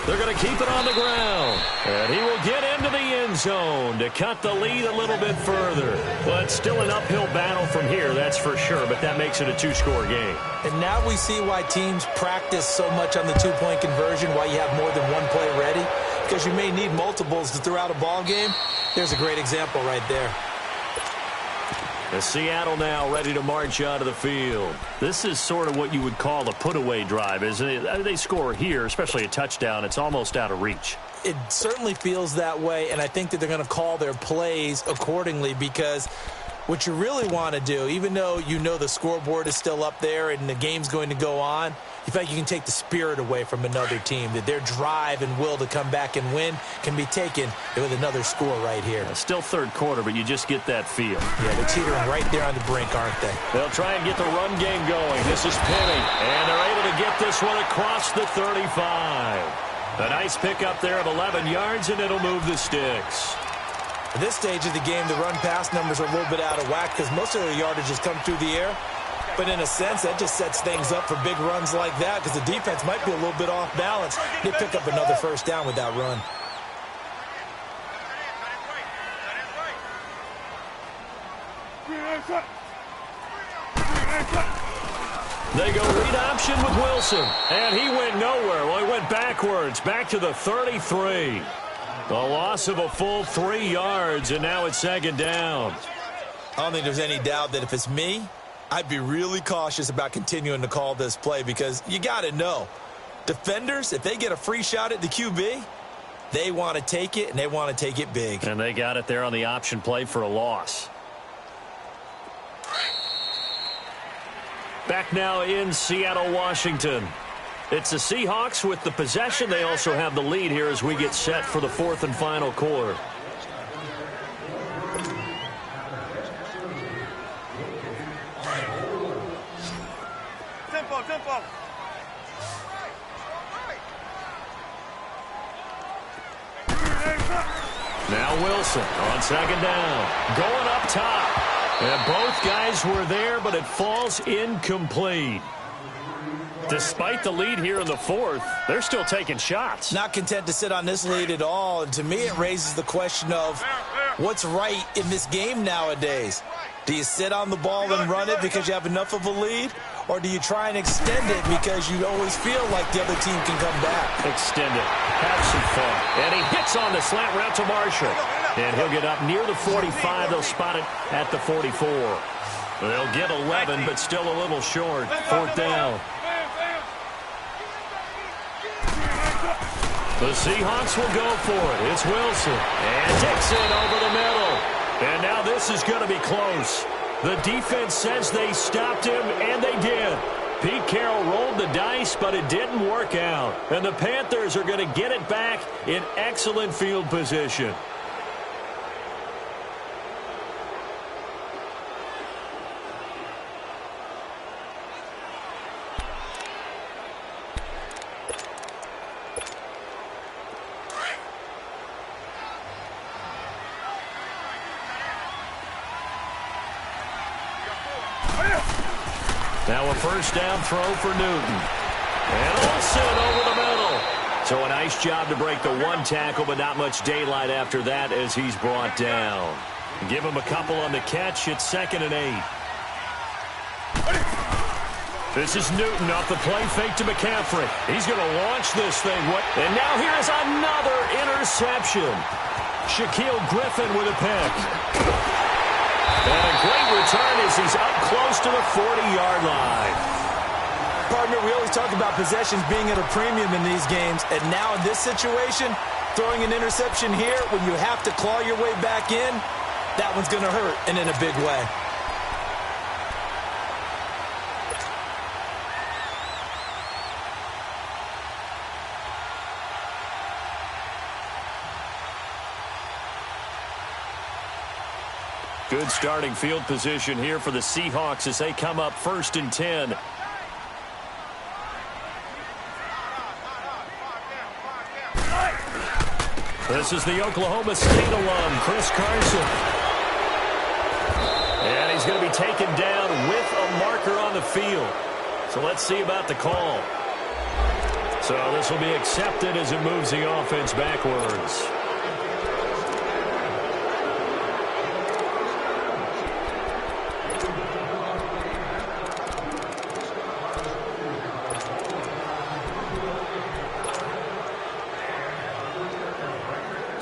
They're going to keep it on the ground. And he will get into the end zone to cut the lead a little bit further. But still an uphill battle from here, that's for sure. But that makes it a 2-score game. And now we see why teams practice so much on the 2-point conversion, why you have more than one play ready. Because you may need multiples to throw out a ball game. There's a great example right there. The Seattle now ready to march out of the field. This is sort of what you would call a put-away drive, isn't it? They score here, especially a touchdown. It's almost out of reach. It certainly feels that way, and I think that they're going to call their plays accordingly, because what you really want to do, even though you know the scoreboard is still up there and the game's going to go on, you feel like you can take the spirit away from another team, that their drive and will to come back and win can be taken with another score right here. Still third quarter, but you just get that feel. Yeah, they're teetering right there on the brink, aren't they? They'll try and get the run game going. This is Penny, and they're able to get this one across the 35. A nice pickup there of 11 yards, and it'll move the sticks. At this stage of the game, the run-pass numbers are a little bit out of whack, because most of their yardage has come through the air. But in a sense, that just sets things up for big runs like that, because the defense might be a little bit off balance. They pick up another first down with that run. They go read option with Wilson, and he went nowhere. Well, he went backwards, back to the 33. A loss of a full 3 yards, and now it's second down. I don't think there's any doubt that if it's me, I'd be really cautious about continuing to call this play, because you got to know, defenders, if they get a free shot at the QB, They want to take it, and they want to take it big. And they got it there on the option play for a loss. Back now in Seattle, Washington. It's the Seahawks with the possession. They also have the lead here as we get set for the fourth and final quarter. Tempo, tempo. Now Wilson on second down. Going up top. And both guys were there, but it falls incomplete. Despite the lead here in the fourth, they're still taking shots. Not content to sit on this lead at all. And to me, it raises the question of what's right in this game nowadays. Do you sit on the ball and run it because you have enough of a lead? Or do you try and extend it because you always feel like the other team can come back? Extend it. Have some fun. And he hits on the slant route to Marshall. And he'll get up near the 45. They'll spot it at the 44. They'll get 11, but still a little short. Fourth down. The Seahawks will go for it. It's Wilson. And Dixon over the middle. And now this is going to be close. The defense says they stopped him, and they did. Pete Carroll rolled the dice, but it didn't work out. And the Panthers are going to get it back in excellent field position. Now a first down throw for Newton. And Olsen over the middle. So a nice job to break the one tackle, but not much daylight after that as he's brought down. Give him a couple on the catch. It's 2nd and 8. This is Newton off the play fake to McCaffrey. He's going to launch this thing. And now here is another interception. Shaquille Griffin with a pick. And a great return as he's up close to the 40-yard line. Partner, we always talk about possessions being at a premium in these games. And now in this situation, throwing an interception here when you have to claw your way back in, that one's going to hurt, and in a big way. Good starting field position here for the Seahawks as they come up 1st and 10. This is the Oklahoma State alum, Chris Carson. And he's going to be taken down with a marker on the field. So let's see about the call. So this will be accepted as it moves the offense backwards.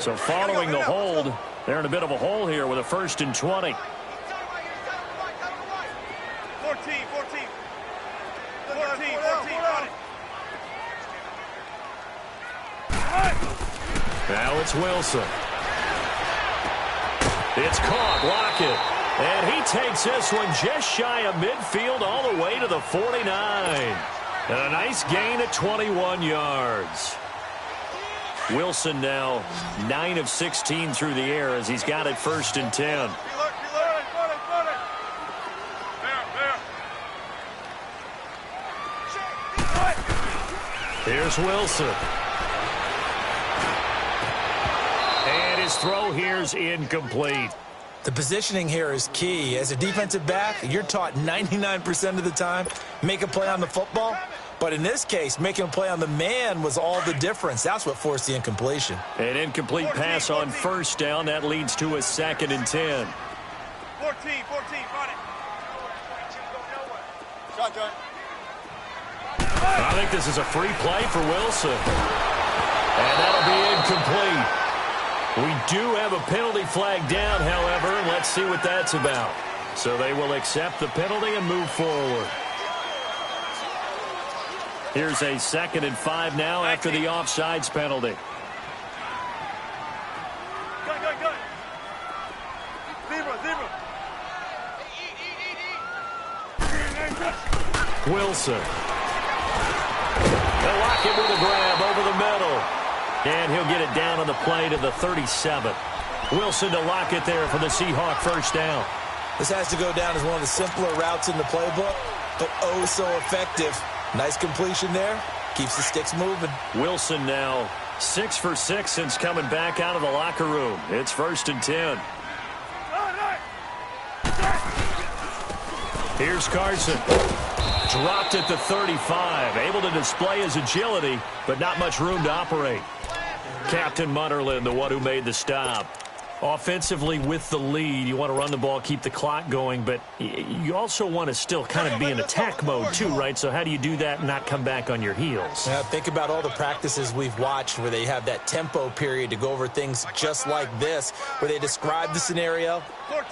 So following the hold, they're in a bit of a hole here with a 1st and 20. 14, 14. 14, 14, got it. Now it's Wilson. It's caught, Lockett. And he takes this one just shy of midfield all the way to the 49. And a nice gain at 21 yards. Wilson now 9 of 16 through the air as he's got it 1st and 10. Here's Wilson. And his throw here's incomplete. The positioning here is key. As a defensive back, you're taught 99% of the time, make a play on the football. But in this case, making a play on the man was all the difference. That's what forced the incompletion. An incomplete pass on 1st down. That leads to a 2nd and 10. 14, got it. Shotgun. I think this is a free play for Wilson. And that'll be incomplete. We do have a penalty flag down, however, and let's see what that's about. So they will accept the penalty and move forward. Here's a 2nd and 5 now after the offsides penalty. Good. Zebra. Wilson. They'll lock it with a grab over the middle. And he'll get it down on the play to the 37. Wilson to lock it there for the Seahawk first down. This has to go down as one of the simpler routes in the playbook, but oh so effective. Nice completion there. Keeps the sticks moving. Wilson now 6 for 6 since coming back out of the locker room. It's 1st and 10. Here's Carson. Dropped at the 35. Able to display his agility, but not much room to operate. Captain Mutterlin, the one who made the stop. Offensively with the lead, you want to run the ball, keep the clock going, but you also want to still kind of be in attack mode too, right? So how do you do that and not come back on your heels? Now, think about all the practices we've watched where they have that tempo period to go over things just like this, where they describe the scenario,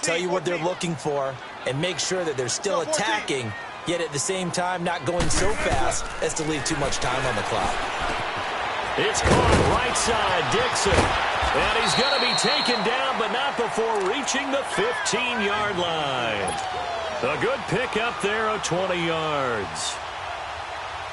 tell you what they're looking for, and make sure that they're still attacking, yet at the same time not going so fast as to leave too much time on the clock. It's caught right side, Dixon. And he's going to be taken down, but not before reaching the 15-yard line. A good pickup there of 20 yards.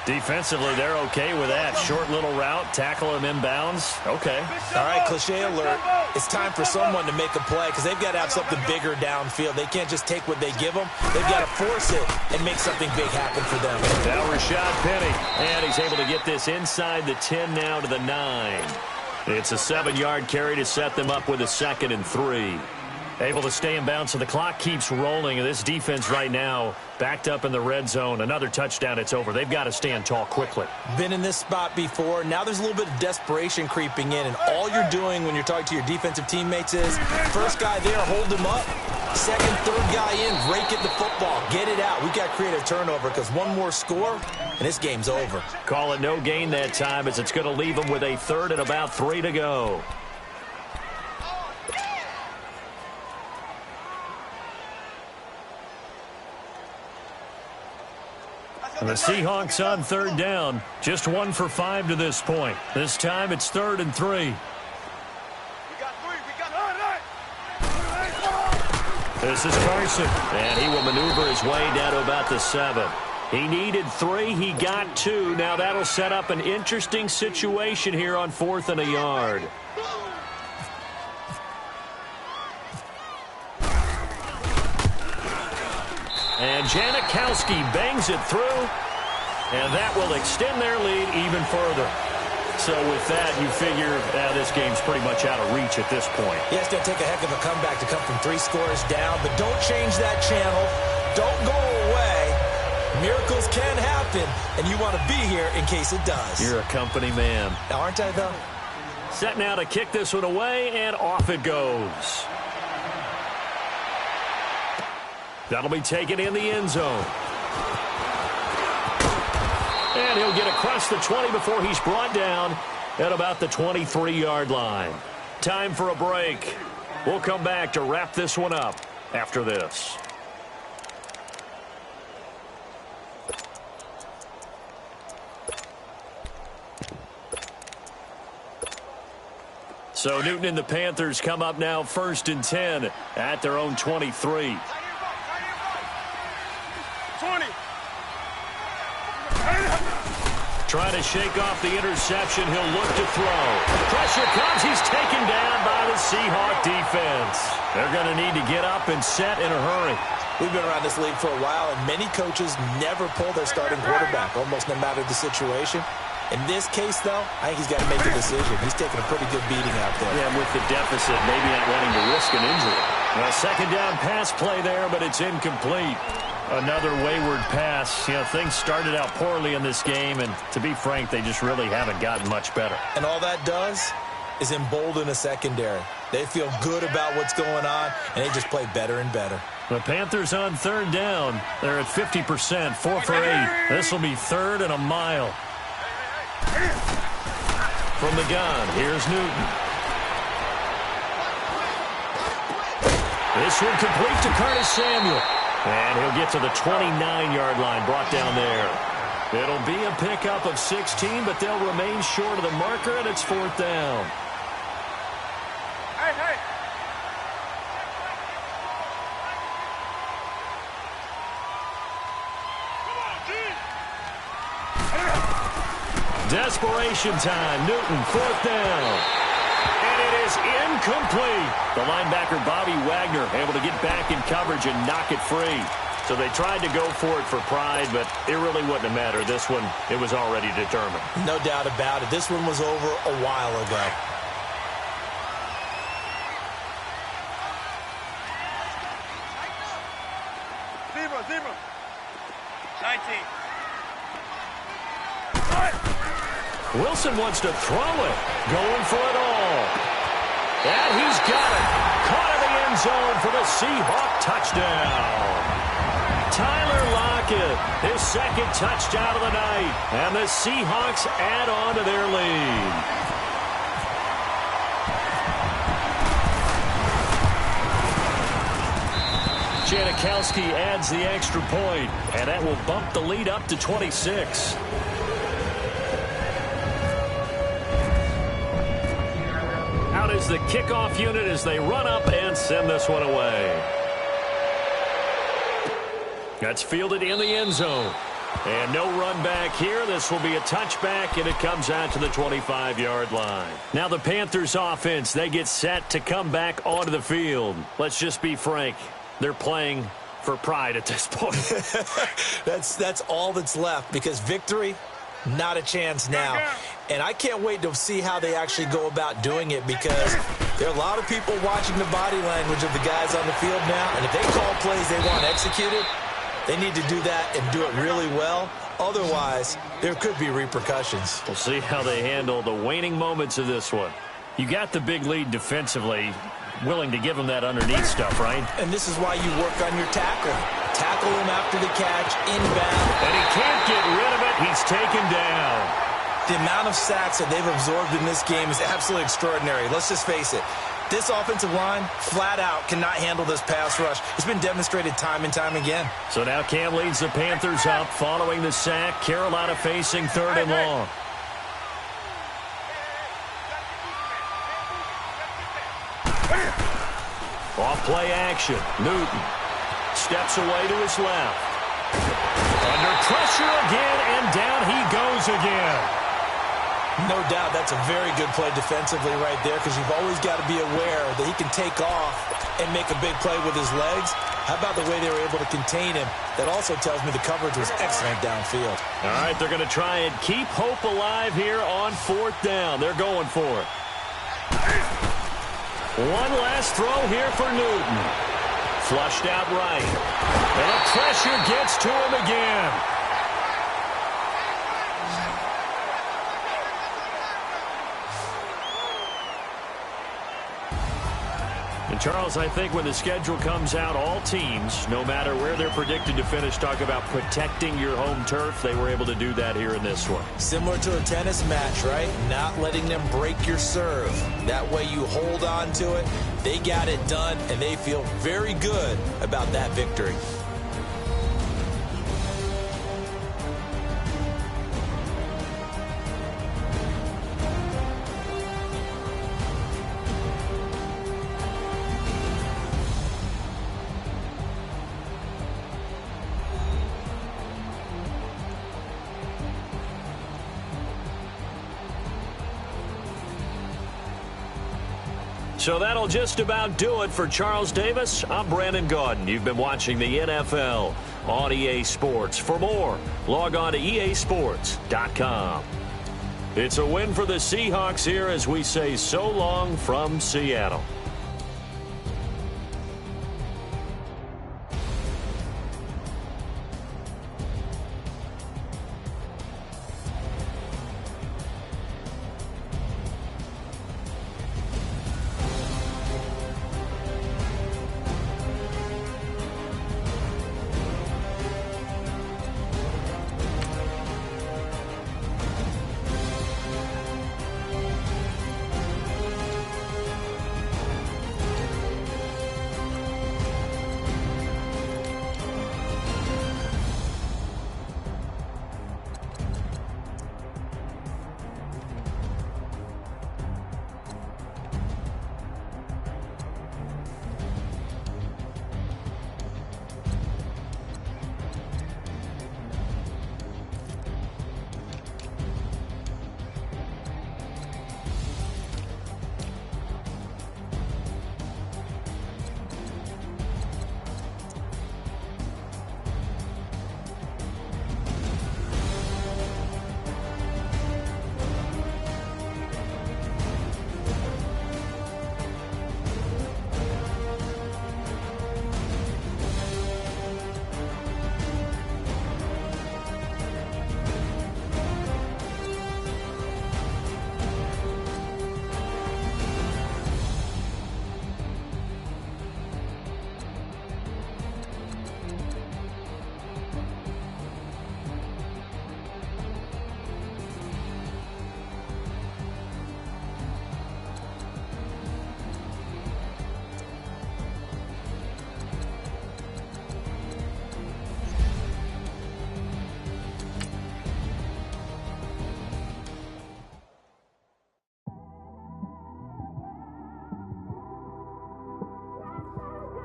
Defensively, they're okay with that. Short little route, tackle him inbounds. Okay. All right, cliche alert. It's time for someone to make a play because they've got to have something bigger downfield. They can't just take what they give them. They've got to force it and make something big happen for them. Now Rashad Penny. And he's able to get this inside the 10 now to the 9. It's a 7-yard carry to set them up with a 2nd and 3. Able to stay in bounds, so the clock keeps rolling. And this defense right now backed up in the red zone. Another touchdown, it's over. They've got to stand tall quickly. Been in this spot before. Now there's a little bit of desperation creeping in. And all you're doing when you're talking to your defensive teammates is, first guy there, hold him up. Second, third guy in, rake at the football. Get it out. We've got to create a turnover because one more score, and this game's over. Call it no gain that time as it's going to leave them with a 3rd and about 3 to go. And the Seahawks on 3rd down. Just 1 for 5 to this point. This time it's 3rd and 3. This is Carson, and he will maneuver his way down to about the 7. He needed 3. He got 2. Now that'll set up an interesting situation here on 4th and a yard. And Janikowski bangs it through, and that will extend their lead even further. So with that, you figure this game's pretty much out of reach at this point. Yeah, it's going to take a heck of a comeback to come from 3 scores down, but don't change that channel. Don't go away. Miracles can happen, and you want to be here in case it does. You're a company man. Now, aren't I, though? Set now to kick this one away, and off it goes. That'll be taken in the end zone. And he'll get across the 20 before he's brought down at about the 23-yard line. Time for a break. We'll come back to wrap this one up after this. So Newton and the Panthers come up now 1st and 10 at their own 23. 20. Trying to shake off the interception. He'll look to throw. Pressure comes. He's taken down by the Seahawk defense. They're going to need to get up and set in a hurry. We've been around this league for a while, and many coaches never pull their starting quarterback, almost no matter the situation. In this case, though, I think he's got to make a decision. He's taking a pretty good beating out there. Yeah, with the deficit, maybe not wanting to risk an injury. A 2nd down pass play there, but it's incomplete. Another wayward pass. You know, things started out poorly in this game, and to be frank, they just really haven't gotten much better. And all that does is embolden a secondary. They feel good about what's going on, and they just play better and better. The Panthers on 3rd down. They're at 50%, 4 for 8. This will be 3rd and a mile. From the gun, here's Newton. This one complete to Curtis Samuel. And he'll get to the 29-yard line, brought down there. It'll be a pickup of 16, but they'll remain short of the marker, and it's 4th down. Hey! Desperation time. Newton, 4th down. And it is incomplete. The linebacker, Bobby Wagner, able to get back in coverage and knock it free. So they tried to go for it for pride, but it really wouldn't have mattered. This one, it was already determined. No doubt about it. This one was over a while ago. Zebra. 19. Wilson wants to throw it. Going for it all. And he's got it. Caught in the end zone for the Seahawk touchdown. Tyler Lockett, his 2nd touchdown of the night. And the Seahawks add on to their lead. Janikowski adds the extra point, and that will bump the lead up to 26. Out is the kickoff unit as they run up and send this one away. That's fielded in the end zone. And no run back here. This will be a touchback, and it comes out to the 25-yard line. Now the Panthers offense, they get set to come back onto the field. Let's just be frank. They're playing for pride at this point. That's all that's left, because victory, not a chance now. And I can't wait to see how they actually go about doing it, because there are a lot of people watching the body language of the guys on the field now. And if they call plays they want executed, they need to do that and do it really well. Otherwise, there could be repercussions. We'll see how they handle the waning moments of this one. You got the big lead defensively. Willing to give him that underneath stuff, right? And this is why you work on your tackle. Tackle him after the catch, inbound. And he can't get rid of it. He's taken down. The amount of sacks that they've absorbed in this game is absolutely extraordinary. Let's just face it. This offensive line, flat out, cannot handle this pass rush. It's been demonstrated time and time again. So now Cam leads the Panthers up following the sack. Carolina facing 3rd and long. Off play action. Newton steps away to his left. Under pressure again, and down he goes again. No doubt that's a very good play defensively right there, because you've always got to be aware that he can take off and make a big play with his legs. How about the way they were able to contain him? That also tells me the coverage was excellent downfield. All right, they're going to try and keep hope alive here on 4th down. They're going for it. One last throw here for Newton. Flushed out right. And the pressure gets to him again. And Charles, I think when the schedule comes out, all teams, no matter where they're predicted to finish, talk about protecting your home turf. They were able to do that here in this one. Similar to a tennis match, right? Not letting them break your serve. That way you hold on to it. They got it done, and they feel very good about that victory. So that'll just about do it for Charles Davis. I'm Brandon Gaudin. You've been watching the NFL on EA Sports. For more, log on to easports.com. It's a win for the Seahawks here as we say so long from Seattle.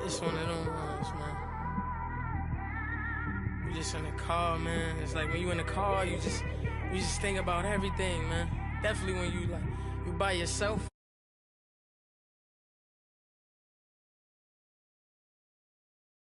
It's one of them ones, man. You just in the car, man. It's like when you in the car, you just think about everything, man. Definitely when you by yourself.